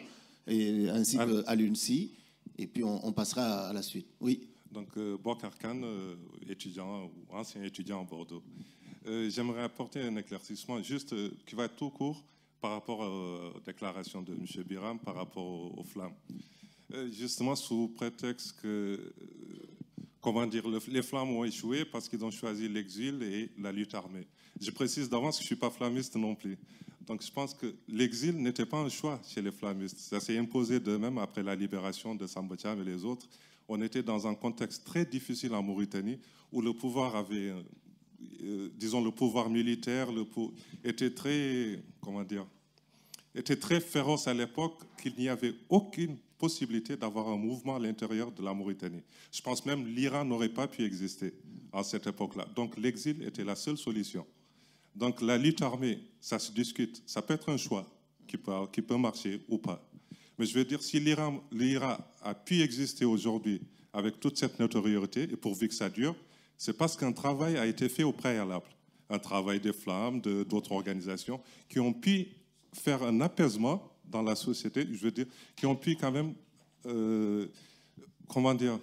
et ainsi qu'à l'UNSI. Et puis, on passera à la suite. Oui. Donc, Bokar Khan, étudiant ou ancien étudiant à Bordeaux. J'aimerais apporter un éclaircissement juste qui va être tout court par rapport aux déclarations de M. Biram par rapport aux flammes. Justement, sous prétexte comment dire, les flammes ont échoué parce qu'ils ont choisi l'exil et la lutte armée. Je précise d'avance que je ne suis pas flammiste non plus. Donc je pense que l'exil n'était pas un choix chez les flammistes. Ça s'est imposé d'eux-mêmes après la libération de Samba Thiam et les autres. On était dans un contexte très difficile en Mauritanie où le pouvoir avait, disons, le pouvoir militaire était très, comment dire, était très féroce à l'époque, qu'il n'y avait aucune possibilité d'avoir un mouvement à l'intérieur de la Mauritanie. Je pense même que l'Iran n'aurait pas pu exister à cette époque-là. Donc l'exil était la seule solution. Donc la lutte armée, ça se discute. Ça peut être un choix qui peut marcher ou pas. Mais je veux dire, si l'Iran a pu exister aujourd'hui avec toute cette notoriété, et pourvu que ça dure, c'est parce qu'un travail a été fait au préalable. Un travail des flammes, d'autres organisations, qui ont pu faire un apaisement dans la société, je veux dire, qui ont pu quand même, comment dire,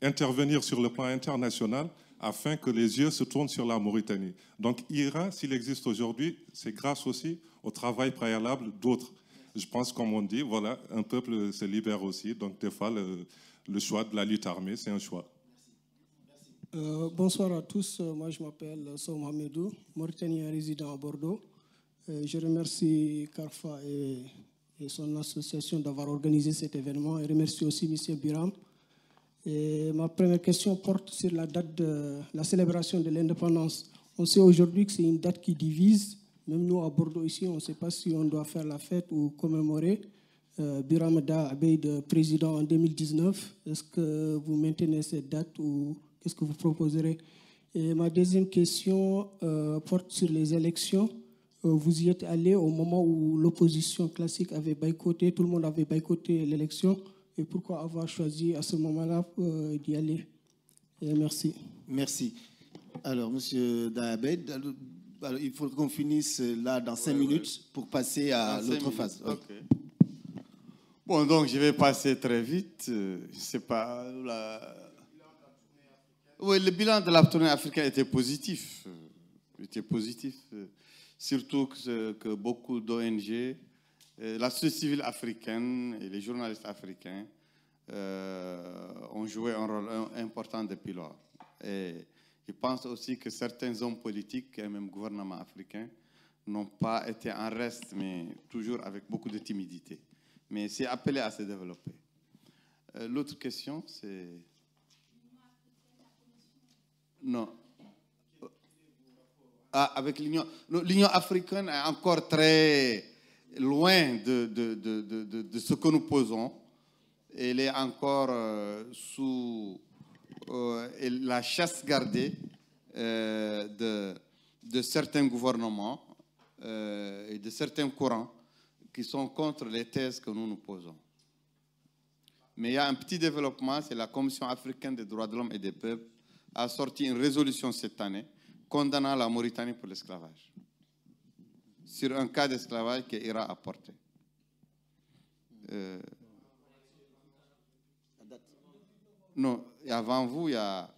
intervenir sur le plan international afin que les yeux se tournent sur la Mauritanie. Donc, IRA, s'il existe aujourd'hui, c'est grâce aussi au travail préalable d'autres. Je pense, comme on dit, voilà, un peuple se libère aussi. Donc, des fois, le choix de la lutte armée, c'est un choix. Bonsoir à tous. Moi, je m'appelle Sow Mohamedou, Mauritanien résident à Bordeaux. Je remercie CARFA et son association d'avoir organisé cet événement et remercie aussi M. Biram. Et ma première question porte sur la date de la célébration de l'indépendance. On sait aujourd'hui que c'est une date qui divise. Même nous, à Bordeaux, ici, on ne sait pas si on doit faire la fête ou commémorer. Biram Da Abeid, président en 2019. Est-ce que vous maintenez cette date ou qu'est-ce que vous proposerez? Et ma deuxième question porte sur les élections. Vous y êtes allé au moment où l'opposition classique avait boycotté, tout le monde avait boycotté l'élection. Et pourquoi avoir choisi à ce moment-là d'y aller? Et merci. Merci. Alors, M. Dahabed, il faut qu'on finisse là dans 5 minutes pour passer à l'autre phase. Okay. Bon, donc je vais passer très vite. Je ne sais pas. Oui, le bilan de la tournée africaine était positif. Surtout que beaucoup d'ONG, la société civile africaine et les journalistes africains ont joué un rôle important depuis lors. Et je pense aussi que certains hommes politiques et même gouvernements africains n'ont pas été en reste, mais toujours avec beaucoup de timidité. Mais c'est appelé à se développer. L'autre question, c'est... Non. Avec l'Union africaine est encore très loin de ce que nous posons. Elle est encore sous la chasse gardée de certains gouvernements et de certains courants qui sont contre les thèses que nous posons. Mais il y a un petit développement, c'est la Commission africaine des droits de l'homme et des peuples a sorti une résolution cette année condamnant la Mauritanie pour l'esclavage, sur un cas d'esclavage que l'Iran a porté. Non, avant vous, il y a...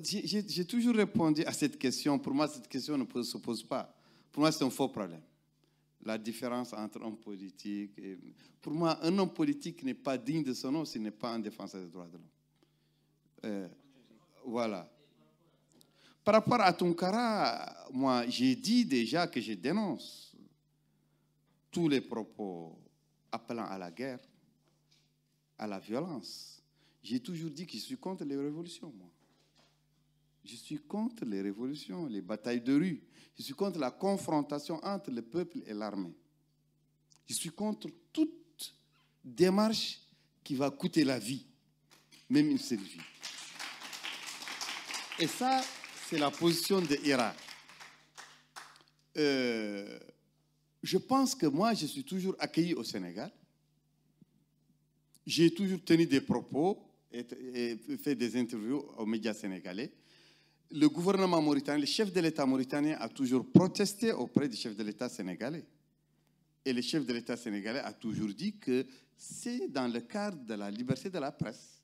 J'ai toujours répondu à cette question. Pour moi, cette question ne se pose pas. Pour moi, c'est un faux problème. La différence entre homme politique et... Pour moi, un homme politique n'est pas digne de son nom s'il n'est pas un défenseur des droits de l'homme. Voilà. Par rapport à Tounkara, moi, j'ai dit déjà que je dénonce tous les propos appelant à la guerre, à la violence. J'ai toujours dit que je suis contre les révolutions, moi. Je suis contre les révolutions, les batailles de rue. Je suis contre la confrontation entre le peuple et l'armée. Je suis contre toute démarche qui va coûter la vie, même une seule vie. Et ça, c'est la position de l'Irak. Je pense que moi, je suis toujours accueilli au Sénégal. J'ai toujours tenu des propos et fait des interviews aux médias sénégalais. Le gouvernement mauritanien, le chef de l'État mauritanien a toujours protesté auprès du chef de l'État sénégalais. Et le chef de l'État sénégalais a toujours dit que c'est dans le cadre de la liberté de la presse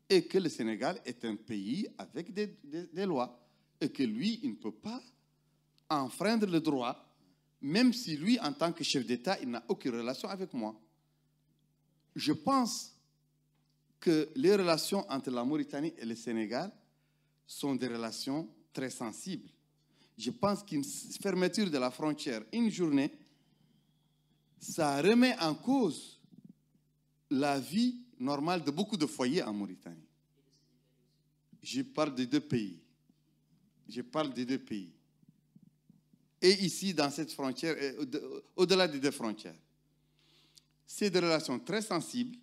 et que le Sénégal est un pays avec des lois et que lui, il ne peut pas enfreindre le droit, même si lui, en tant que chef d'État, il n'a aucune relation avec moi. je pense que les relations entre la Mauritanie et le Sénégal sont des relations très sensibles. Je pense qu'une fermeture de la frontière une journée, ça remet en cause la vie normale de beaucoup de foyers en Mauritanie. Je parle des deux pays. Je parle des deux pays. Et ici, dans cette frontière, au-delà des deux frontières. C'est des relations très sensibles.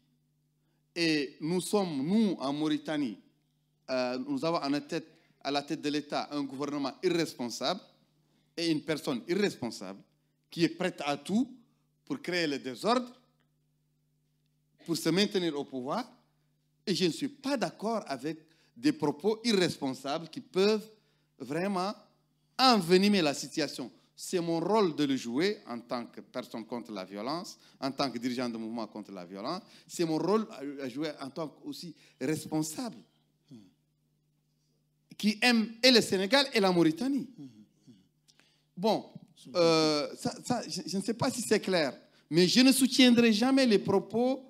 Et nous sommes, nous, en Mauritanie, nous avons à la tête de l'État un gouvernement irresponsable et une personne irresponsable qui est prête à tout pour créer le désordre, pour se maintenir au pouvoir. Et je ne suis pas d'accord avec des propos irresponsables qui peuvent vraiment envenimer la situation. C'est mon rôle de le jouer en tant que personne contre la violence, en tant que dirigeant de mouvement contre la violence. C'est mon rôle à jouer en tant qu'aussi responsable qui aime et le Sénégal et la Mauritanie. Bon, je ne sais pas si c'est clair, mais je ne soutiendrai jamais les propos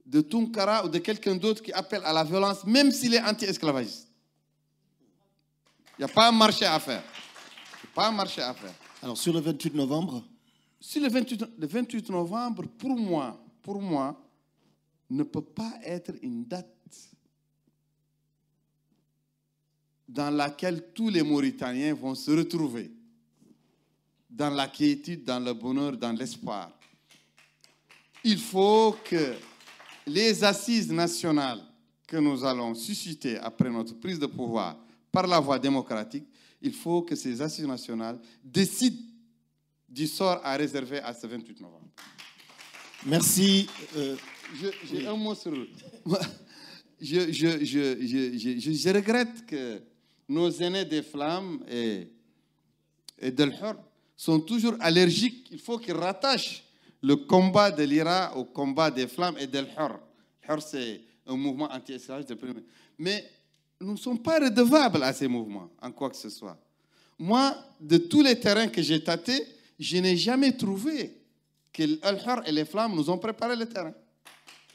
de Tunkara ou de quelqu'un d'autre qui appelle à la violence, même s'il est anti-esclavagiste. Il n'y a pas un marché à faire. Pas un marché à faire. Alors, sur le 28 novembre? Sur le 28 novembre, pour moi, ne peut pas être une date dans laquelle tous les Mauritaniens vont se retrouver dans la quiétude, dans le bonheur, dans l'espoir. Il faut que les assises nationales que nous allons susciter après notre prise de pouvoir par la voie démocratique, il faut que ces assises nationales décident du sort à réserver à ce 28 novembre. Merci. J'ai un mot sur... Je regrette que nos aînés des Flammes et d'El Hur sont toujours allergiques. Il faut qu'ils rattachent le combat de l'IRA au combat des Flammes et d'El Hur. Hur, c'est un mouvement anti-esclavagiste. Mais nous ne sommes pas redevables à ces mouvements, en quoi que ce soit. Moi, de tous les terrains que j'ai tâtés, je n'ai jamais trouvé que El Hur et les Flammes nous ont préparé le terrain.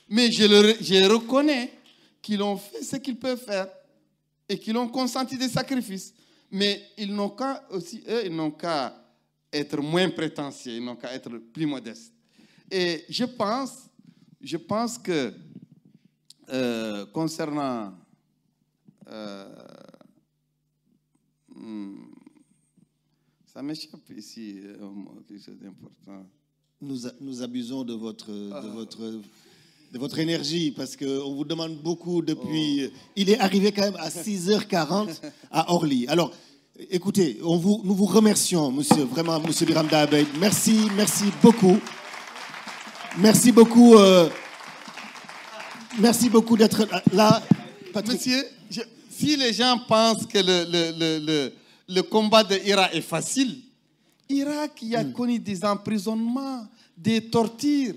Mais je reconnais qu'ils ont fait ce qu'ils peuvent faire et qu'ils ont consenti des sacrifices. Mais ils n'ont qu'à aussi, eux, ils n'ont qu'à être moins prétentieux, ils n'ont qu'à être plus modestes. Et je pense que concernant ça m'échappe ici, quelque chose d'important. Nous abusons de votre énergie parce qu'on vous demande beaucoup depuis... Il est arrivé quand même à 6h40 à Orly. Alors, écoutez, nous vous remercions, monsieur Biram Da Abeid. Merci beaucoup. Merci beaucoup. Merci beaucoup d'être là. Patrick. Monsieur, si les gens pensent que le combat de Irak est facile, Irak qui a connu des emprisonnements, des tortures,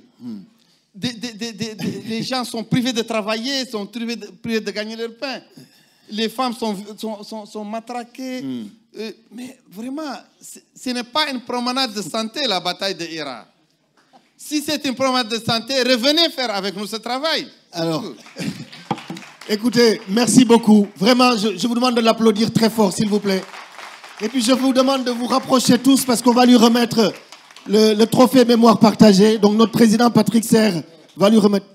les gens sont privés de travailler, sont privés de gagner leur pain. Les femmes sont matraquées. Mais vraiment, ce n'est pas une promenade de santé, la bataille de Irak. Si c'est une promenade de santé, revenez faire avec nous ce travail. Alors, écoutez, merci beaucoup. Vraiment, je vous demande de l'applaudir très fort, s'il vous plaît. Et puis, je vous demande de vous rapprocher tous parce qu'on va lui remettre le trophée mémoire partagée. Donc, notre président Patrick Serre va lui remettre...